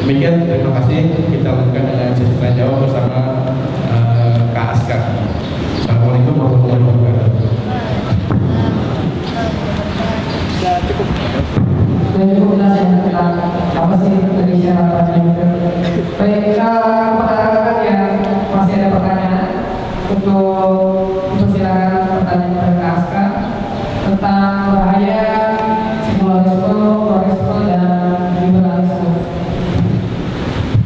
[SPEAKER 3] Demikian, terima kasih. Kita lanjutkan dengan sesi tanya jawab bersama Kak Askar. Assalamualaikum warahmatullahi wabarakatuh.
[SPEAKER 2] Sudah cukup jelas ya tentang apa sih dari syaratannya itu. Baik, kepada rekan yang masih ada pertanyaan untuk silakan pertanyaan kepada Kak Askar tentang bahaya sekularisme, pluralisme dan liberalisme.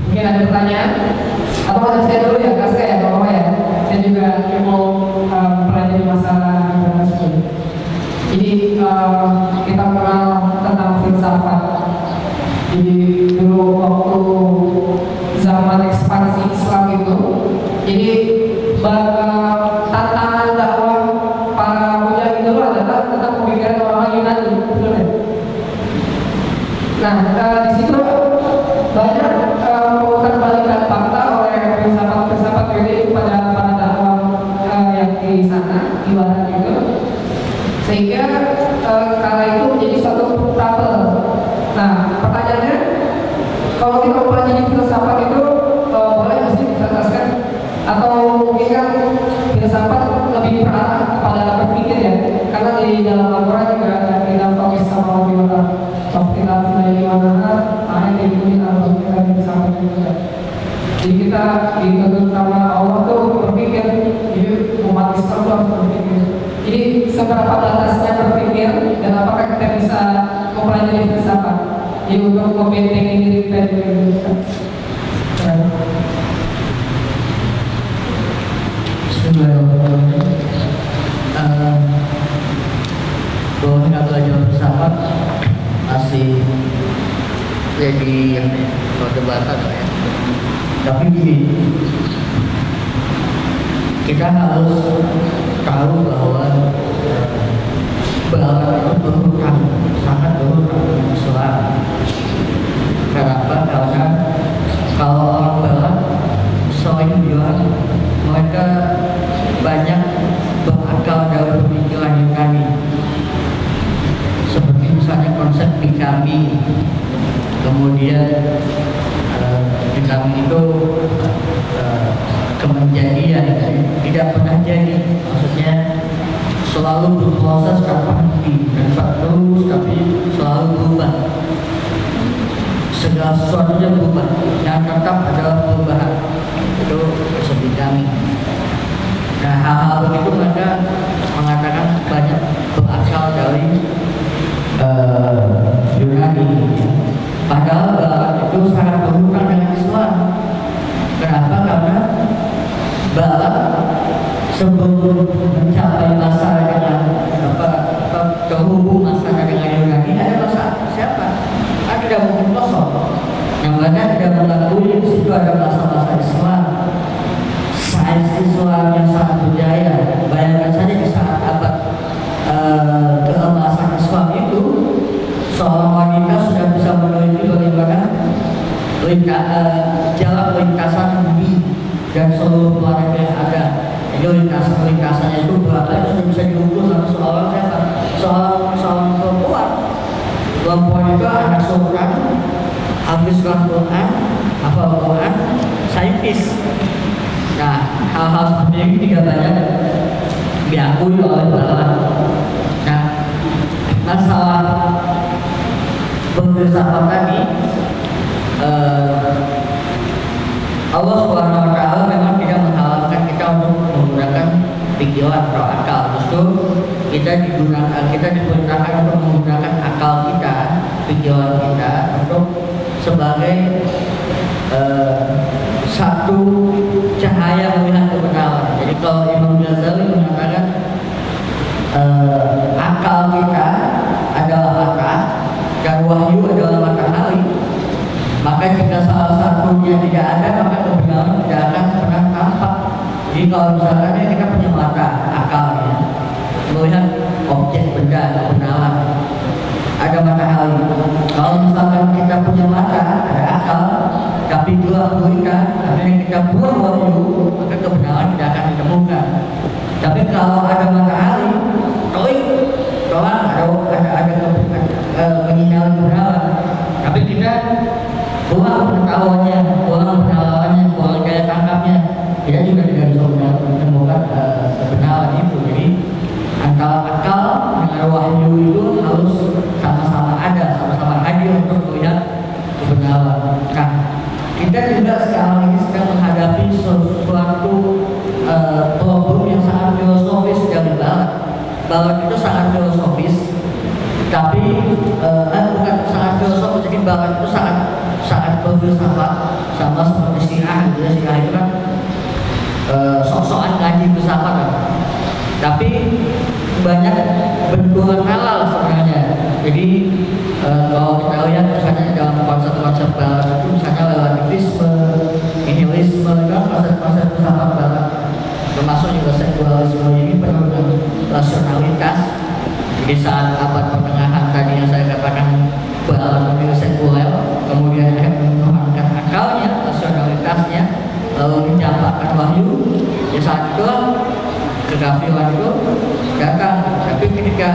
[SPEAKER 2] Mungkin ada pertanyaan atau ada saya dulu ya Kak Askar ya, Bapak ya. Saya juga mau mempelajari masalah liberalisme. Jadi kita kenal tentang filsafat. Jadi dulu waktu zaman ekspansi Islam itu, jadi tantangan dakwah para mujahid itu adalah tentang pemikiran orang Yunani, betul ya? Nah, di situ banyak memutarbalikkan fakta oleh filsafat itu pada para dakwah yang di sana, di barat itu, sehingga kala itu menjadi suatu trouble. Nah, pertanyaannya, kalau kita mempelajari filsafat itu boleh nggak sih dijelaskan? Atau mungkin kan filsafat lebih berarah kepada berpikir ya? Karena di dalam Al-Quran juga ada kita fokus sama Allah. Kita tidak dimana ayat ini atau kita filsafat juga. Jadi kita dituntut sama Allah tuh berpikir. Jadi umat Islam tuh harus berpikir. Jadi seberapa batasnya berpikir dan apakah kita bisa mempelajari filsafat? Jadi untuk membentengi diri kita juga.
[SPEAKER 1] Bahwa nggak belajar filsafat masih jadi perdebatan ya. Tapi gini, kita harus tahu bahwa barat itu berhutang, sangat berhutang Islam. Kenapa? Karena kalau orang barat selain bilang mereka banyak berakal dalam pemikiran Yunani, seperti misalnya konsep bikami. Kemudian bikami itu kemenjadian tidak pernah jadi, maksudnya selalu berproses tanpa henti dan terus, tapi selalu berubah. Segala sesuatunya berubah, yang tetap adalah perubahan. Itu seperti kami. Nah, hal-hal begitu mereka mengatakan banyak berasal dari Yunani. Padahal barat itu sangat berhubungan dengan Islam. Kenapa? Karena barat sebelum mencapai masa dengan terhubung masa dengan Yunani, ada masa siapa? Ada tidak mungkin kosong. Yang mereka tidak mengakui di situ ada masa-masa Islam. Sains Islam yang sangat berjaya. Bayangkan saja di saat abad keemasan Islam itu, seorang wanita sudah bisa meneliti bagaimana jalan lintasan bumi dan seluruh planet yang ada. Jadi lintasannya itu berapa itu sudah bisa diukur sama seorang siapa? Seorang perempuan. Perempuan itu anak sultan, hafiz Quran, hafal Quran, saintis. Nah, hal-hal seperti ini tidak banyak diakui oleh barat. Nah, masalah berfilsafat tadi diperintahkan untuk menggunakan akal kita, pikiran kita untuk sebagai satu cahaya melihat kebenaran. Jadi kalau Imam Ghazali mengatakan akal kita adalah mata dan wahyu adalah matahari, maka jika salah satunya tidak ada, maka kebenaran tidak akan pernah tampak. Jadi kalau misalnya kita punya mata, akalnya melihat objek benda kebenaran, ada matahari. Kalau misalkan kita punya mata, ada akal, tapi gelap gulita, artinya kita buang wahyu, maka kebenaran tidak akan ditemukan. Tapi kalau ada matahari, klik, terang, ada penyinyal kebenaran. Tapi kita kurang pengetahuannya, kurang pengalamannya, kurang daya tangkapnya, kita juga tidak bisa menemukan kebenaran itu. Jadi antara akal dengan wahyu itu harus sama-sama ada, sama-sama hadir untuk melihat kebenaran. Nah, kita juga sekarang ini sedang menghadapi suatu problem yang sangat filosofis dari Barat. Barat itu sangat filosofis, tapi bukan sangat filosofis, jadi Barat itu sangat berfilsafat, sama seperti Syiah gitu ya. Syiah itu kan sok-sokan ngaji filsafat kan. Tapi banyak benturan halal sebenarnya. Jadi kalau kita lihat misalnya dalam konsep-konsep Barat itu misalnya relativisme, nihilisme, itu kan konsep-konsep filsafat Barat, termasuk juga sekularisme ini penuh dengan rasionalitas. Jadi saat abad pertengahan tadi yang saya katakan Barat memilih sekuler, kemudian menuhankan akalnya, rasionalitasnya, lalu mencampakkan wahyu, ya saat itu kekafiran itu datang. Tapi ketika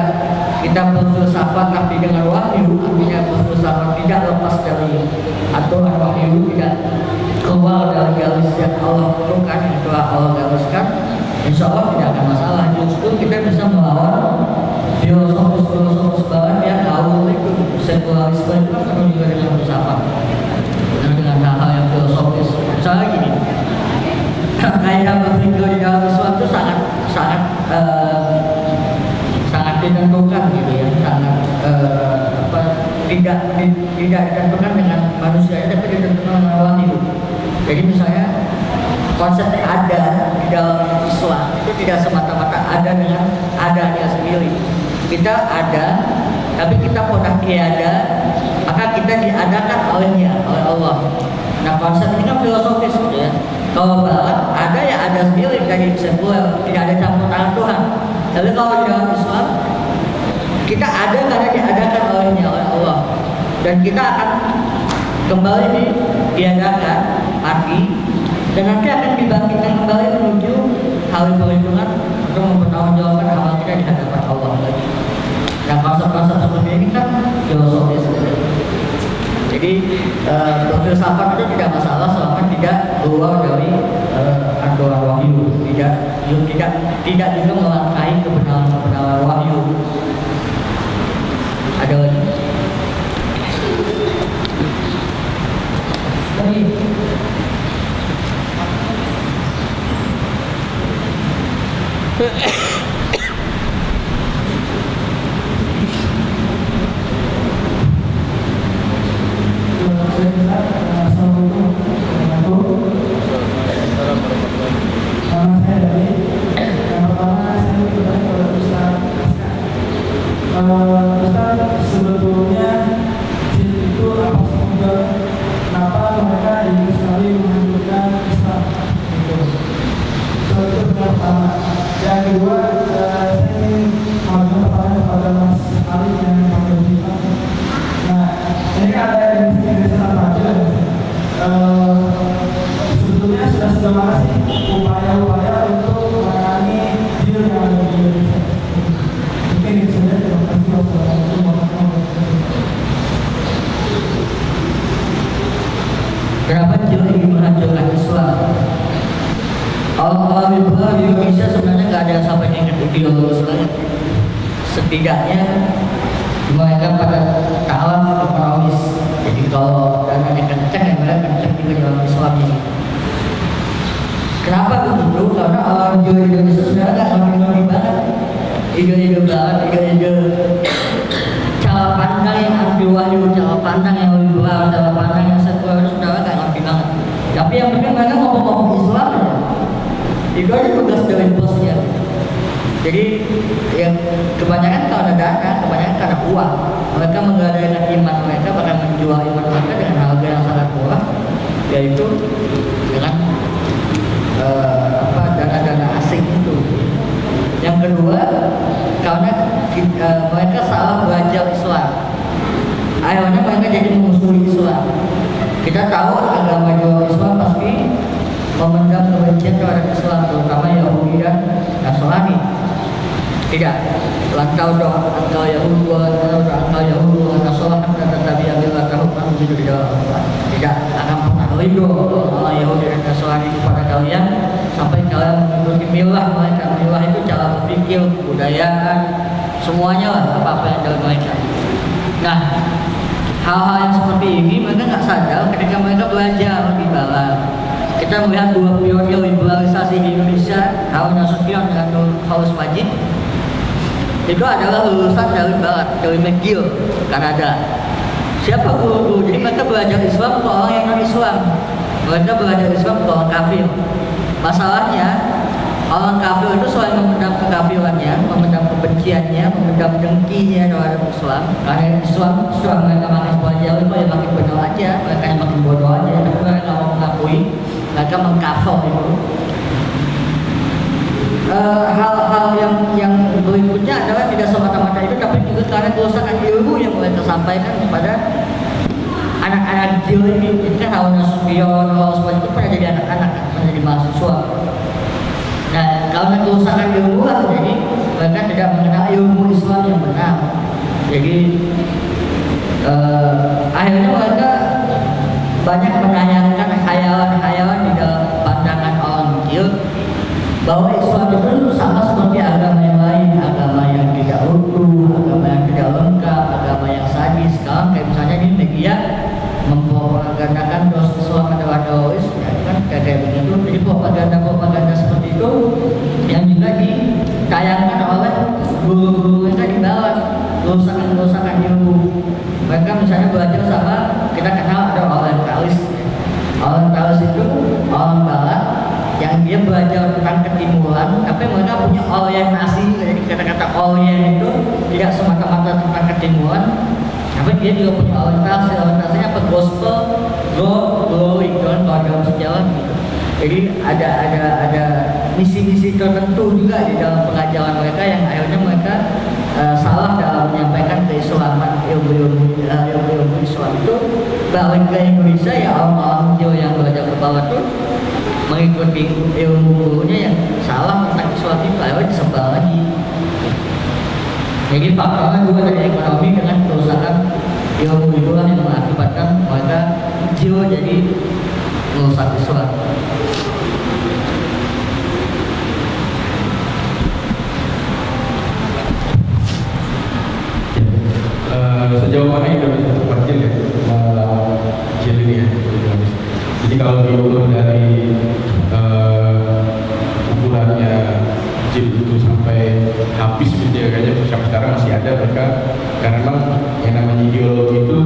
[SPEAKER 1] kita berfilsafat tapi dengan wahyu, artinya berfilsafat tidak lepas dari aturan wahyu, tidak keluar dari garis yang Allah tentukan, yang telah Allah gariskan, insya Allah tidak akan masalah. Justru kita bisa melawan filosofis Barat yang awal itu sekularisme itu kan penuh juga dengan filsafat, dengan hal-hal yang filosofis. Misalnya gini, kayak berpikir di dalam Islam itu sangat ditentukan gitu ya, sangat tidak ditentukan dengan manusia, tapi ditentukan dengan wahyu. Jadi misalnya konsep ada di dalam Islam itu tidak semata-mata ada dengan adanya sendiri. Kita ada, tapi kita pernah tiada, maka kita diadakan olehnya, oleh Allah. Nah konsep ini kan filosofis gitu ya. Kalau Barat ada ya ada sendiri, dari sekuler, tidak ada campur tangan Tuhan. Tapi kalau di dalam Islam kita ada karena diadakan olehnya, oleh Allah, dan kita akan kembali diadakan mati, dan nanti akan dibangkitkan kembali menuju hari perhitungan untuk mempertanggungjawabkan amal kita di hadapan Allah lagi. Nah konsep-konsep seperti ini kan filosofis. Jadi berfilsafat itu tidak masalah selama tidak keluar dari aturan wahyu, tidak juga melangkahi kebenaran wahyu. Ada lagi?
[SPEAKER 4] Sebetulnya jin itu apa sih? Kenapa mereka ingin sekali menghancurkan Islam? Itu yang pertama. Yang kedua, saya ingin mengajukan pertanyaan kepada Mas Ali yang pakai kita. Nah, ini kan ada Indonesia Pancasila. Sebetulnya sudah mana sih upaya-upaya untuk menangani jin yang ada di Indonesia? Mungkin itu saja. Terima kasih. Wassalamualaikum warahmatullahi wabarakatuh.
[SPEAKER 1] Kenapa jin ingin menghancurkan Islam? Orang-orang liberal di Indonesia sebenarnya nggak ada yang sampai ingat ideologis lagi. Setidaknya mereka pada kalah ekonomis. Jadi kalau dananya kencang, ya mereka kencang juga dalam Islam ini. Kenapa begitu? Karena orang di Indonesia sebenarnya nggak ngerti banget ide-ide barat, ide-ide cara pandang yang anti wahyu, cara pandang yang liberal, cara pandang yang sekuler, saudara nggak ngerti banget. Tapi yang penting mereka ngomong-ngomong Islam aja. Itu aja tugas dari bosnya. Jadi yang kebanyakan karena dana, kebanyakan karena uang. Mereka menggadaikan iman mereka, bahkan menjual iman mereka dengan harga yang sangat murah, yaitu dengan dana-dana asing itu. Yang kedua, karena mereka salah belajar Islam, akhirnya mereka jadi memusuhi Islam. Kita tahu agama Islam pasti memendam kebencian terhadap Islam, terutama Yahudi dan Nasrani. Tidak, lantau doa engkau Yahudi, engkau Yahudi, Nasrani dan tetapi ambillah tahu kamu hidup di dalam Allah. Tidak akan pernah ridho Allah Yahudi dan Nasrani kepada kalian sampai kalian mengikuti milah mereka. Milah itu cara berpikir, kebudayaan, semuanya lah, apa-apa yang dalam mereka. Nah, hal-hal yang seperti ini mereka nggak sadar ketika mereka belajar di barat. Kita melihat dua pionir liberalisasi di Indonesia, Harun Nasution dan Paulus Majid, itu adalah lulusan dari barat, dari McGill, Kanada. Siapa guru-guru? Jadi mereka belajar Islam ke orang yang non-Islam. Mereka belajar Islam ke orang kafir. Masalahnya, orang kafir itu selain memendam kekafirannya, memendam kebenciannya, memendam dengkinya terhadap Islam. Karena Islam mereka makin belajar itu ya makin benar aja, mereka yang makin bodoh aja. Tapi mereka nggak mau mengakui, mereka mengkafir itu. Hal-hal yang berikutnya adalah tidak semata-mata itu, tapi juga karena kerusakan ilmu yang mereka sampaikan kepada anak-anak kecil ini. Ini kan Harun Nasution, semua itu pernah jadi anak-anak, pernah jadi mahasiswa. Nah, karena kerusakan ilmu lah, jadi mereka tidak mengenal ilmu Islam yang benar. Jadi akhirnya mereka banyak menayangkan khayalan-khayalan di dalam pandangan orang kecil bahwa Islam itu sama seperti agama yang lain, agama yang tidak utuh, agama yang tidak lengkap, agama yang sadis. Sekarang kayak misalnya di media mempropagandakan Islam adalah teroris, ya kan kayak begitu. Jadi propaganda seperti itu yang juga ditayangkan oleh guru-guru mereka di bawah, kerusakan ilmu. Mereka misalnya belajar sama, kita kenal ada orientalis. Orientalis itu orang barat yang dia belajar tentang ketimuran, tapi mereka punya orientasi. Jadi kata-kata orient itu tidak semata-mata tentang ketimuran, tapi dia juga punya orientasi. Orientasinya apa? Gospel, God, glory, kan kalau dalam sejarah gitu. Jadi ada misi-misi tertentu juga di dalam pengajaran mereka yang akhirnya mereka salah dalam menyampaikan keislaman ilmu Islam itu. Balik ke Indonesia ya orang-orang kecil yang belajar ke bawah tuh mengikuti ilmu gurunya yang salah tentang Islam itu, akhirnya disebar lagi. Jadi faktornya juga dari ekonomi dengan kerusakan ilmu itulah yang mengakibatkan mereka kecil jadi merusak Islam.
[SPEAKER 3] Sejauh mana Indonesia terkecil ya melawan kecil ini ya. Jadi kalau diukur dari ukurannya kecil itu sampai habis gitu ya, kayaknya sampai sekarang masih ada mereka, karena memang yang namanya ideologi itu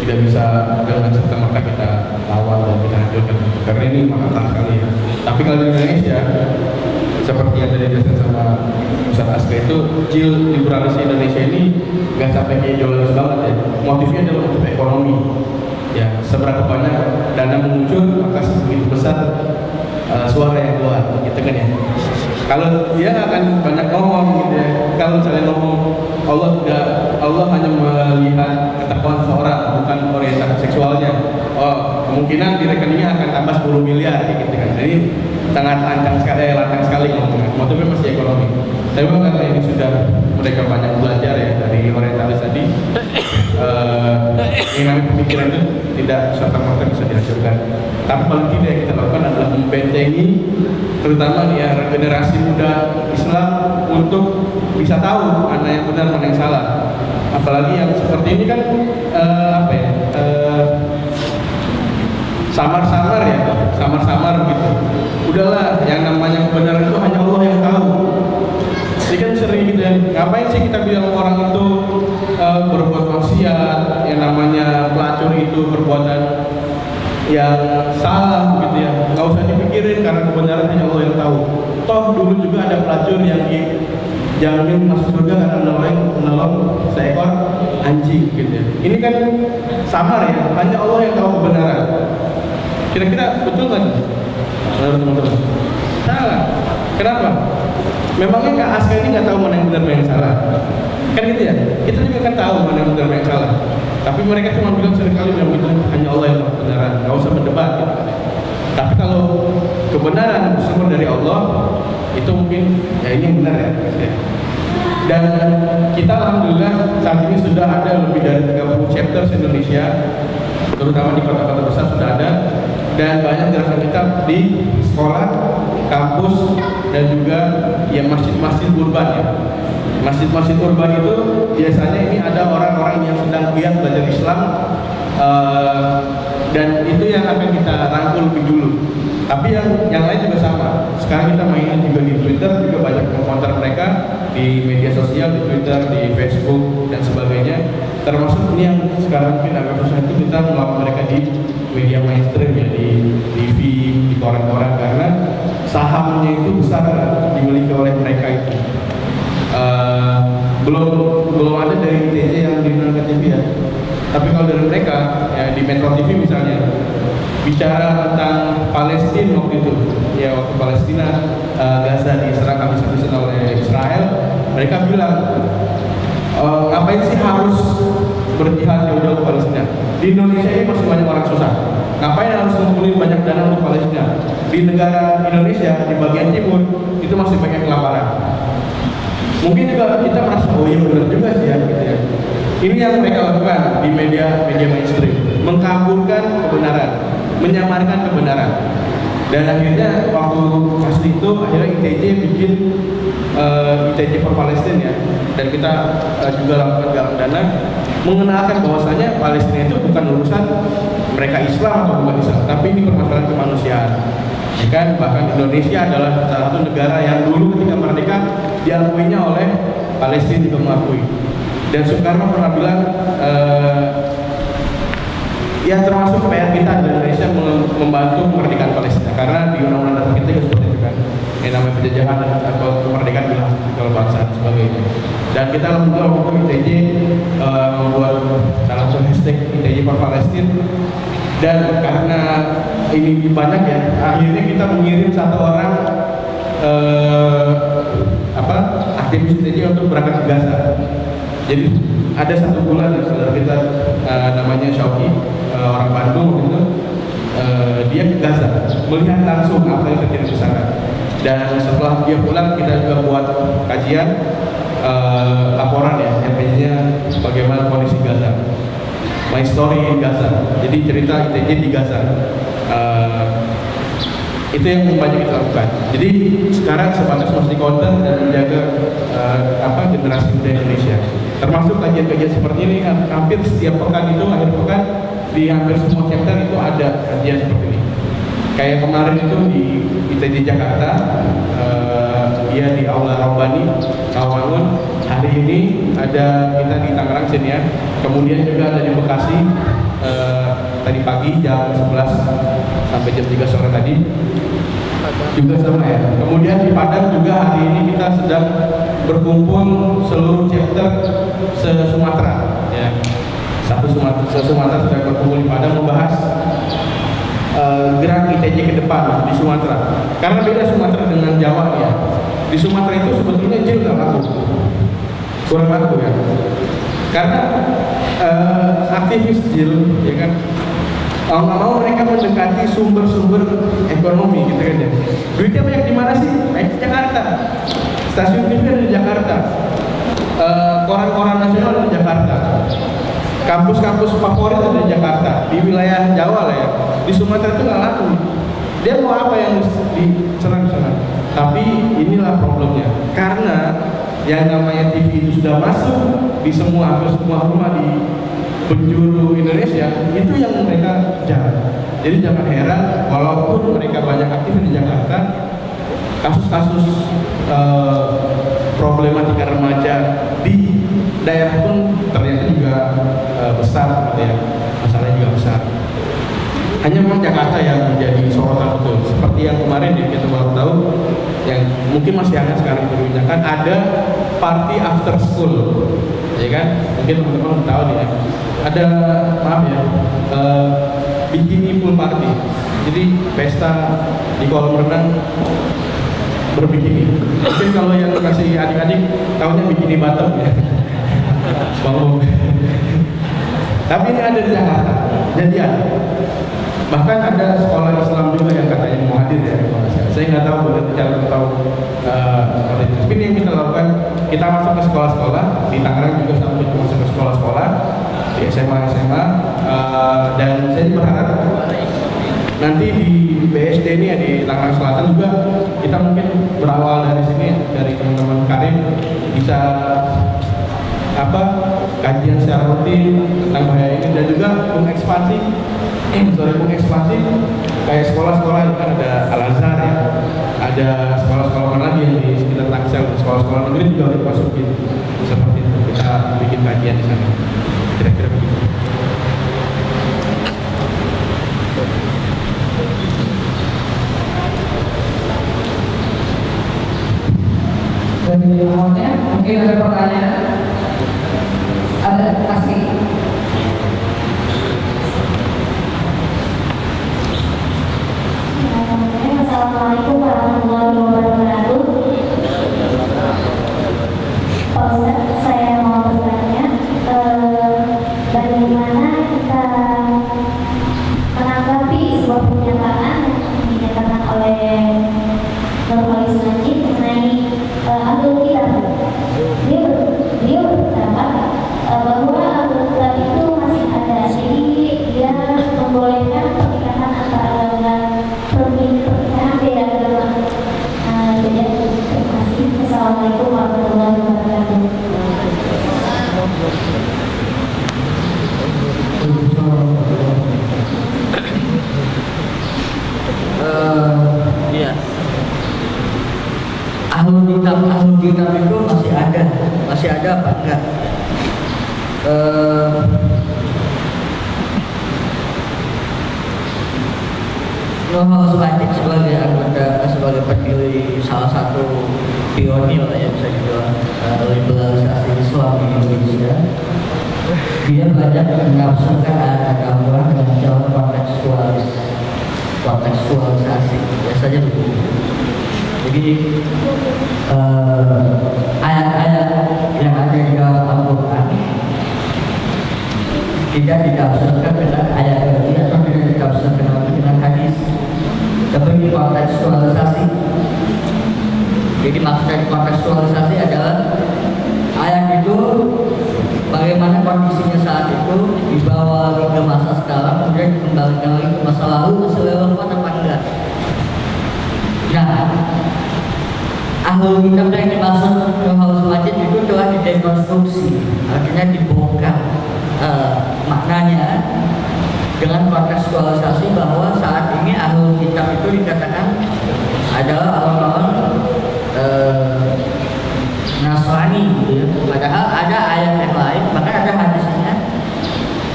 [SPEAKER 3] tidak bisa dengan serta-merta kita lawan dan kita hancurkan, karena ini mahal sekali ya. Tapi kalau di Indonesia seperti yang tadi dijelaskan sama Ustaz Aska itu, kecil liberalisasi Indonesia ini nggak sampai ke ideologis banget ya. Motifnya adalah motif ekonomi. Ya, seberapa banyak dana muncul maka sebegitu besar suara yang keluar, gitu kan ya. Kalau dia akan banyak ngomong gitu ya. Kalau misalnya ngomong Allah hanya melihat ketakwaan seorang, bukan orientasi seksualnya. Oh, kemungkinan di rekeningnya akan tambah 10 miliar gitu kan. Jadi sangat lantang sekali ngomongnya. Motifnya masih ekonomi. Tapi karena ini sudah mereka banyak belajar ya dari orientalis tadi, yang namanya pemikiran itu tidak serta-merta bisa dihancurkan. Tapi paling tidak yang kita lakukan adalah membentengi terutama ya generasi muda Islam untuk bisa tahu mana yang benar mana yang salah. Apalagi yang seperti ini kan samar-samar gitu. Udahlah, yang namanya kebenaran itu hanya Allah yang tahu. Jadi kan sering gitu ya, yang salah begitu ya, nggak usah dipikirin karena kebenaran hanya Allah yang tahu. Toh dulu juga ada pelacur yang dijamin masuk surga karena menolong seekor anjing gitu ya. Ini kan samar ya, hanya Allah yang tahu kebenaran. Kira-kira betul kan? Menurut teman-teman? Salah. Kenapa? Memangnya Kak Aska ini nggak tahu mana yang benar mana yang salah? Kan gitu ya? Kita juga kan tahu mana yang benar mana yang salah. Tapi mereka cuma bilang seringkali bilang itu hanya Allah yang tahu kebenaran, nggak usah berdebat gitu. Tapi kalau kebenaran bersumber dari Allah, itu mungkin ya ini yang benar ya. Dan kita alhamdulillah saat ini sudah ada lebih dari 30 chapter di Indonesia, terutama di kota-kota besar sudah ada, dan banyak gerakan kita di sekolah, kampus, dan juga ya masjid-masjid urban ya. Masjid-masjid urban itu biasanya ini ada orang-orang yang sedang giat belajar Islam, dan itu yang akan kita rangkul lebih dulu. Tapi yang lain juga sama. Sekarang kita mainin juga di Twitter, juga banyak mengkonter mereka di media sosial, di Twitter, di Facebook dan sebagainya. Termasuk ini yang sekarang mungkin agak susah itu kita melawan mereka di media mainstream ya, di TV, di koran-koran, karena sahamnya itu besar dimiliki oleh mereka itu. Belum ada dari ITJ yang diundang ke TV ya. Tapi kalau dari mereka ya, di Metro TV misalnya bicara tentang Palestina waktu itu, ya waktu Palestina Gaza diserang habis-habisan oleh Israel, mereka bilang ngapain sih harus berjihad jauh-jauh ke Palestina? Di Indonesia ini masih banyak orang susah. Ngapain harus ngumpulin banyak dana untuk Palestina? Di negara Indonesia di bagian timur itu masih banyak kelaparan. Mungkin juga kita merasa oh iya benar juga sih ya gitu ya. Ini yang mereka lakukan di media mainstream, mengkaburkan kebenaran, menyamarkan kebenaran. Dan akhirnya waktu pas itu akhirnya ITJ bikin ITJ for Palestine ya. Dan kita juga lakukan galang dana mengenalkan bahwasanya Palestina itu bukan urusan mereka Islam atau bukan Islam, tapi ini permasalahan kemanusiaan. Ya kan, bahkan Indonesia adalah salah satu negara yang dulu ketika merdeka diakuinya oleh Palestina juga mengakui. Dan Soekarno pernah bilang ya termasuk PR kita di Indonesia membantu kemerdekaan Palestina, karena di undang-undang dasar kita juga seperti itu kan, yang namanya penjajahan atau kemerdekaan wilayah kalau bangsa dan sebagainya. Dan kita alhamdulillah waktu ITJ membuat salah satu hashtag ITJ for Palestine, dan karena ini banyak ya, akhirnya kita mengirim satu orang aktivis ITJ untuk berangkat ke Gaza. Jadi ada satu bulan ya, saudara kita namanya Syauki, orang Bandung gitu, dia ke Gaza melihat langsung apa yang terjadi di sana. Dan setelah dia pulang kita juga buat kajian laporan ya, MP-nya bagaimana kondisi Gaza, My Story in Gaza. Jadi cerita ITJ di Gaza. Itu yang banyak kita lakukan. Jadi sekarang sebatas masih konten dan menjaga generasi muda Indonesia. Termasuk kajian-kajian seperti ini hampir setiap pekan itu, akhir pekan di hampir semua chapter itu ada kajian seperti ini. Kayak kemarin itu di ITJ Jakarta, dia di Aula Rabbani Rawamangun. Hari ini ada kita di Tangerang sini ya. Kemudian juga ada di Bekasi tadi pagi jam 11 sampai jam 3 sore tadi juga sama ya. Kemudian di Padang juga hari ini kita sedang berkumpul seluruh chapter se-Sumatera ya. Se-Sumatera sedang berkumpul di Padang membahas gerak ITJ ke depan di Sumatera. Karena beda Sumatera dengan Jawa ya. Di Sumatera itu sebetulnya jil nggak laku, kurang laku ya. Karena aktivis jil ya kan, mau mereka mendekati sumber-sumber ekonomi gitu kan ya. Duitnya banyak di mana sih? Banyak di Jakarta. Stasiun TV ada di Jakarta. Koran-koran nasional ada di Jakarta. Kampus-kampus favorit ada di Jakarta. Di wilayah Jawa lah ya. Di Sumatera itu nggak laku. Dia mau apa yang diserang sana? Tapi inilah problemnya. Karena yang namanya TV itu sudah masuk di semua rumah di penjuru Indonesia, itu yang mereka kejar. Jadi jangan heran walaupun mereka banyak aktif di Jakarta, kasus-kasus problematika remaja di daerah pun ternyata juga besar gitu ya, masalahnya juga besar. hanya memang Jakarta yang menjadi sorotan betul. Seperti yang kemarin kita baru tahu, yang mungkin masih hangat sekarang diperbincangkan, ada party after school, ya kan? Mungkin teman-teman tahu nih ya. Ada, maaf ya, bikini pool party. Jadi pesta di kolam renang berbikini. Mungkin kalau yang kasih adik-adik tahunya bikini bottom ya. Bangun. Tapi ini ada di Jakarta. Jadi ada. Bahkan ada sekolah Islam juga yang katanya mau hadir ya. Saya nggak tahu cara tahu seperti itu. Tapi ini yang kita lakukan, kita masuk ke sekolah-sekolah di Tangerang juga sampai masuk ke sekolah-sekolah di SMA, dan saya berharap nanti di BSD ini ya, di Tangerang Selatan juga kita mungkin berawal dari sini, dari teman-teman Karim bisa kajian secara rutin tentang bahaya ini, dan juga mengekspansi kayak sekolah-sekolah itu kan ada Al-Azhar ya, ada sekolah-sekolah lagi yang di sekitar Tangsel, sekolah-sekolah negeri juga dimasukin seperti itu, kita bikin kajian di sana, kira-kira begitu.
[SPEAKER 2] Dari awalnya mungkin ada pertanyaan, ada kasih.
[SPEAKER 5] Assalamualaikum warahmatullahi wabarakatuh. Pak Ustadz, saya mau bertanya, bagaimana kita menanggapi sebuah pernyataan yang dinyatakan oleh Nurholis Najib mengenai Ahlul Kitab. Beliau berpendapat bahwa Ahlul Kitab itu masih ada, jadi dia membolehkan pernikahan antara pernikahan beda agama. Terima kasih. Assalamualaikum warahmatullahi wabarakatuh.
[SPEAKER 1] Iya. Ahlul kitab itu masih ada apa enggak? Nurholis Najib sebagai anggota, sebagai pendiri salah satu pionir ya bisa dibilang liberalisasi Islam di Indonesia, dia banyak menafsirkan ayat Al-Quran dengan cara kontekstualisasi, biasanya begitu. Jadi ayat-ayat yang ada di dalam Al-Quran tidak ditafsirkan dengan ayat ini atau tidak ditafsirkan dengan hadis, tapi dikontekstualisasi. Jadi maksud dari kontekstualisasi adalah ayat itu bagaimana kondisinya saat itu dibawa ke masa sekarang, kemudian dikembalikan lagi ke masa lalu, masih relevan apa enggak. Nah, Ahlul Kitab yang dimaksud Nurholis Najib itu telah didekonstruksi, artinya dibongkar maknanya dengan kontekstualisasi bahwa saat ini Ahlul Kitab itu dikatakan adalah orang-orang Nasrani gitu ya. Padahal ada ayat yang lain, bahkan ada hadisnya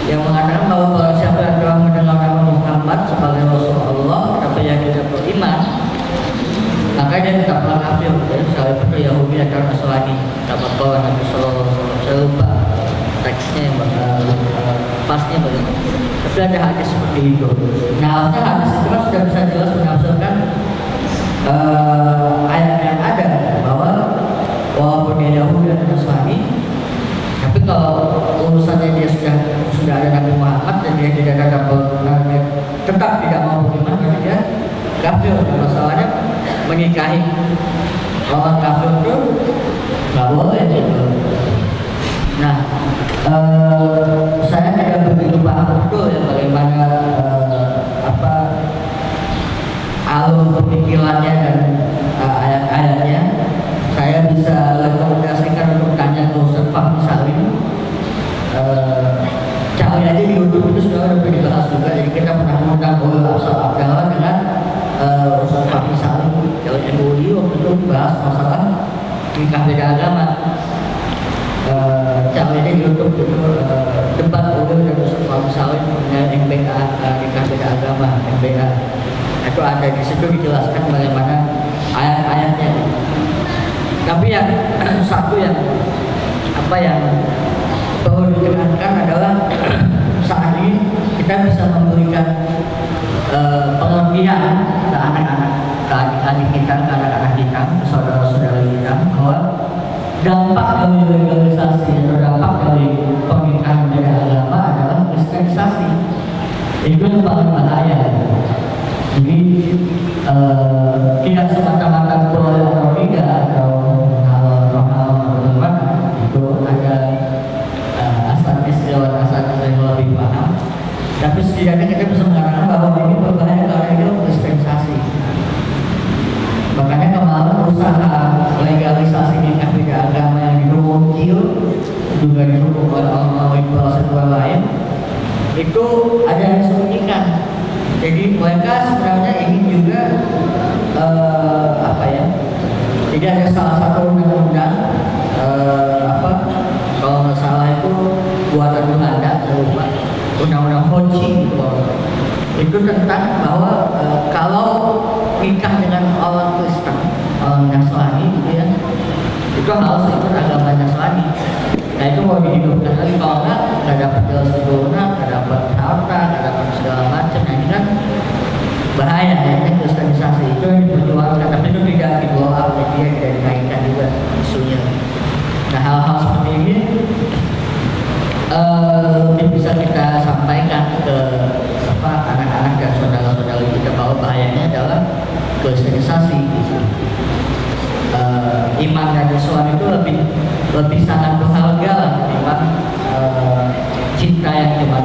[SPEAKER 1] yang mengatakan bahwa barang siapa yang telah mendengar nama Muhammad sebagai Rasulullah tapi yang tidak beriman, maka dia tetaplah kafir. Misalnya seperti Yahudi atau Nasrani, kata Nabi Sallallahu Alaihi Wasallam. Saya lupa teksnya yang pasnya bagaimana. Tapi ada hadis seperti itu. Nah, harusnya hadis itu kan sudah bisa jelas menafsirkan ayat yang ada bahwa walaupun dia Yahudi dan Nasrani, tapi kalau urusannya dia sudah ada Nabi Muhammad dan dia tetap tidak mau beriman, jadi dia kafir. Masalahnya menikahi orang kafir itu nggak boleh gitu. Nah, saya tidak begitu paham betul ya bagaimana alur pemikirannya dan ayat-ayatnya. Saya bisa rekomendasikan untuk tanya ke Ustaz Fahmi Salim. Cari aja di YouTube itu sudah ada dibahas juga. Jadi kita pernah mengundang Ustaz Abdallah dengan Ustaz Fahmi Salim dari MUI waktu itu bahas masalah nikah beda agama. Cari aja di YouTube itu debat ulil dan Ustaz Fahmi Salim mengenai nikah beda agama. itu ada di situ dijelaskan bagaimana ayat-ayatnya. Tapi yang satu yang perlu ditekankan adalah saat ini kita bisa memberikan pengertian ke anak-anak, ke adik-adik kita, ke anak-anak kita, ke saudara-saudara kita bahwa dampak dari legalisasi atau dampak dari pernikahan beda agama adalah kristenisasi. Itu yang paling bahaya. Jadi tidak semata-mata boleh atau tidak atau hal bagaimana itu ada asas lewat asas yang lebih paham. Tapi setidaknya kita bisa mengatakan bahwa ini berbahaya karena itu kristenisasi. Makanya kemarin usaha legalisasi nikah beda agama yang muncul juga didukung oleh orang-orang sektor lain itu ada yang disembunyikan. Jadi mereka sebenarnya ingin juga jadi ada salah satu undang-undang kalau nggak salah itu buatan Belanda, saya lupa, undang-undang Hoci itu tentang bahwa kalau nikah dengan orang Kristen, orang Nasrani gitu ya, itu harus ikut agama Nasrani. Nah itu mau dihidupkan lagi, kalau nggak dapat jelas keturunan, nggak dapat harta, nggak dapat segala macam. Nah ini kan bahaya ya, kristenisasi itu yang diperjuangkan, tapi itu tidak di-blow up, jadi tidak dinaikkan juga isunya. Nah hal-hal seperti ini bisa kita sampaikan ke anak-anak dan saudara-saudara kita bahwa bahayanya adalah kristenisasi gitu. Iman dan Islam itu lebih sangat berharga ketimbang cinta yang cuma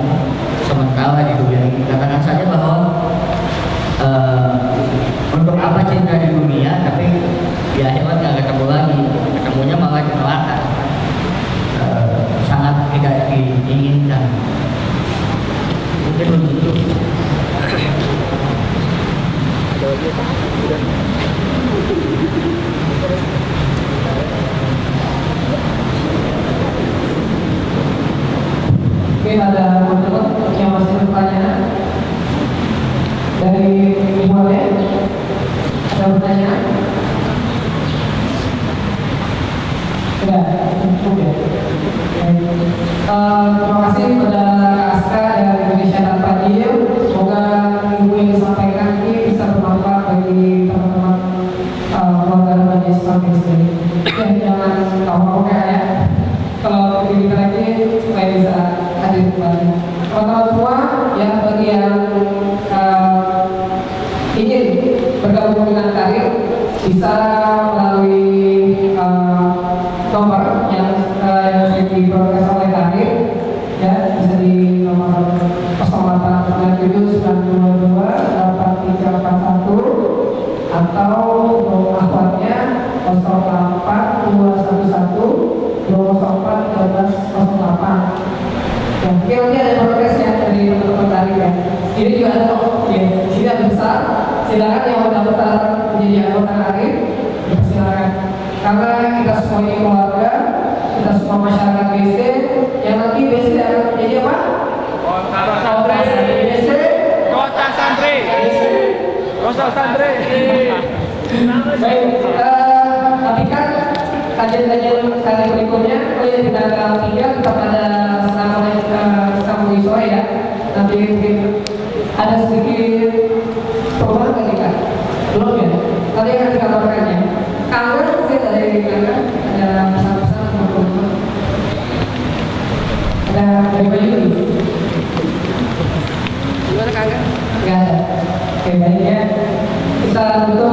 [SPEAKER 1] sementara di dunia ini. Katakan saja bahwa untuk apa cinta di dunia tapi di akhirat nggak ketemu lagi, ketemunya malah di neraka. Sangat tidak diinginkan. Mungkin begitu.
[SPEAKER 2] Mungkin ada teman-teman yang masih bertanya dari Ibu Ale, ada pertanyaan? Tidak, cukup ya. Terima kasih kepada Aska dari Indonesia Tanpa Adil. Semoga ilmu yang disampaikan ini bisa bermanfaat bagi teman-teman keluarga remaja Islam di sini. Jangan tahu ya. Kalau kita lagi supaya bisa hadir kembali. Teman-teman semua yang bagi yang ingin bergabung dengan karir bisa melalui nomor yang diberikan oleh karir ya, bisa di nomor 0897922341 atau nomor akhwatnya 08211204108. Ya, mungkin nanti ada progres ya dari teman-teman tadi ya. Ini juga ada ya, di sini ada besar. Silakan yang mau daftar menjadi anggota karir, silakan. Karena kita semua ini keluarga, kita semua masyarakat BSD, yang nanti BSD akan menjadi apa? Kota Santri. BSD. Kota Santri. Kota Santri. Baik, nantikan kajian-kajian kali berikutnya. Oh ya, di tanggal 3 tetap ada sambung sore ya. Nanti mungkin ada sedikit perubahan kan kita? Belum ya? Nanti akan dikabarkan ya. Kangen mungkin dari kangen ada pesan-pesan teman-teman. Ada dari Bayu nih. Gimana kangen? Gak ada. Oke, baik ya. Kita tutup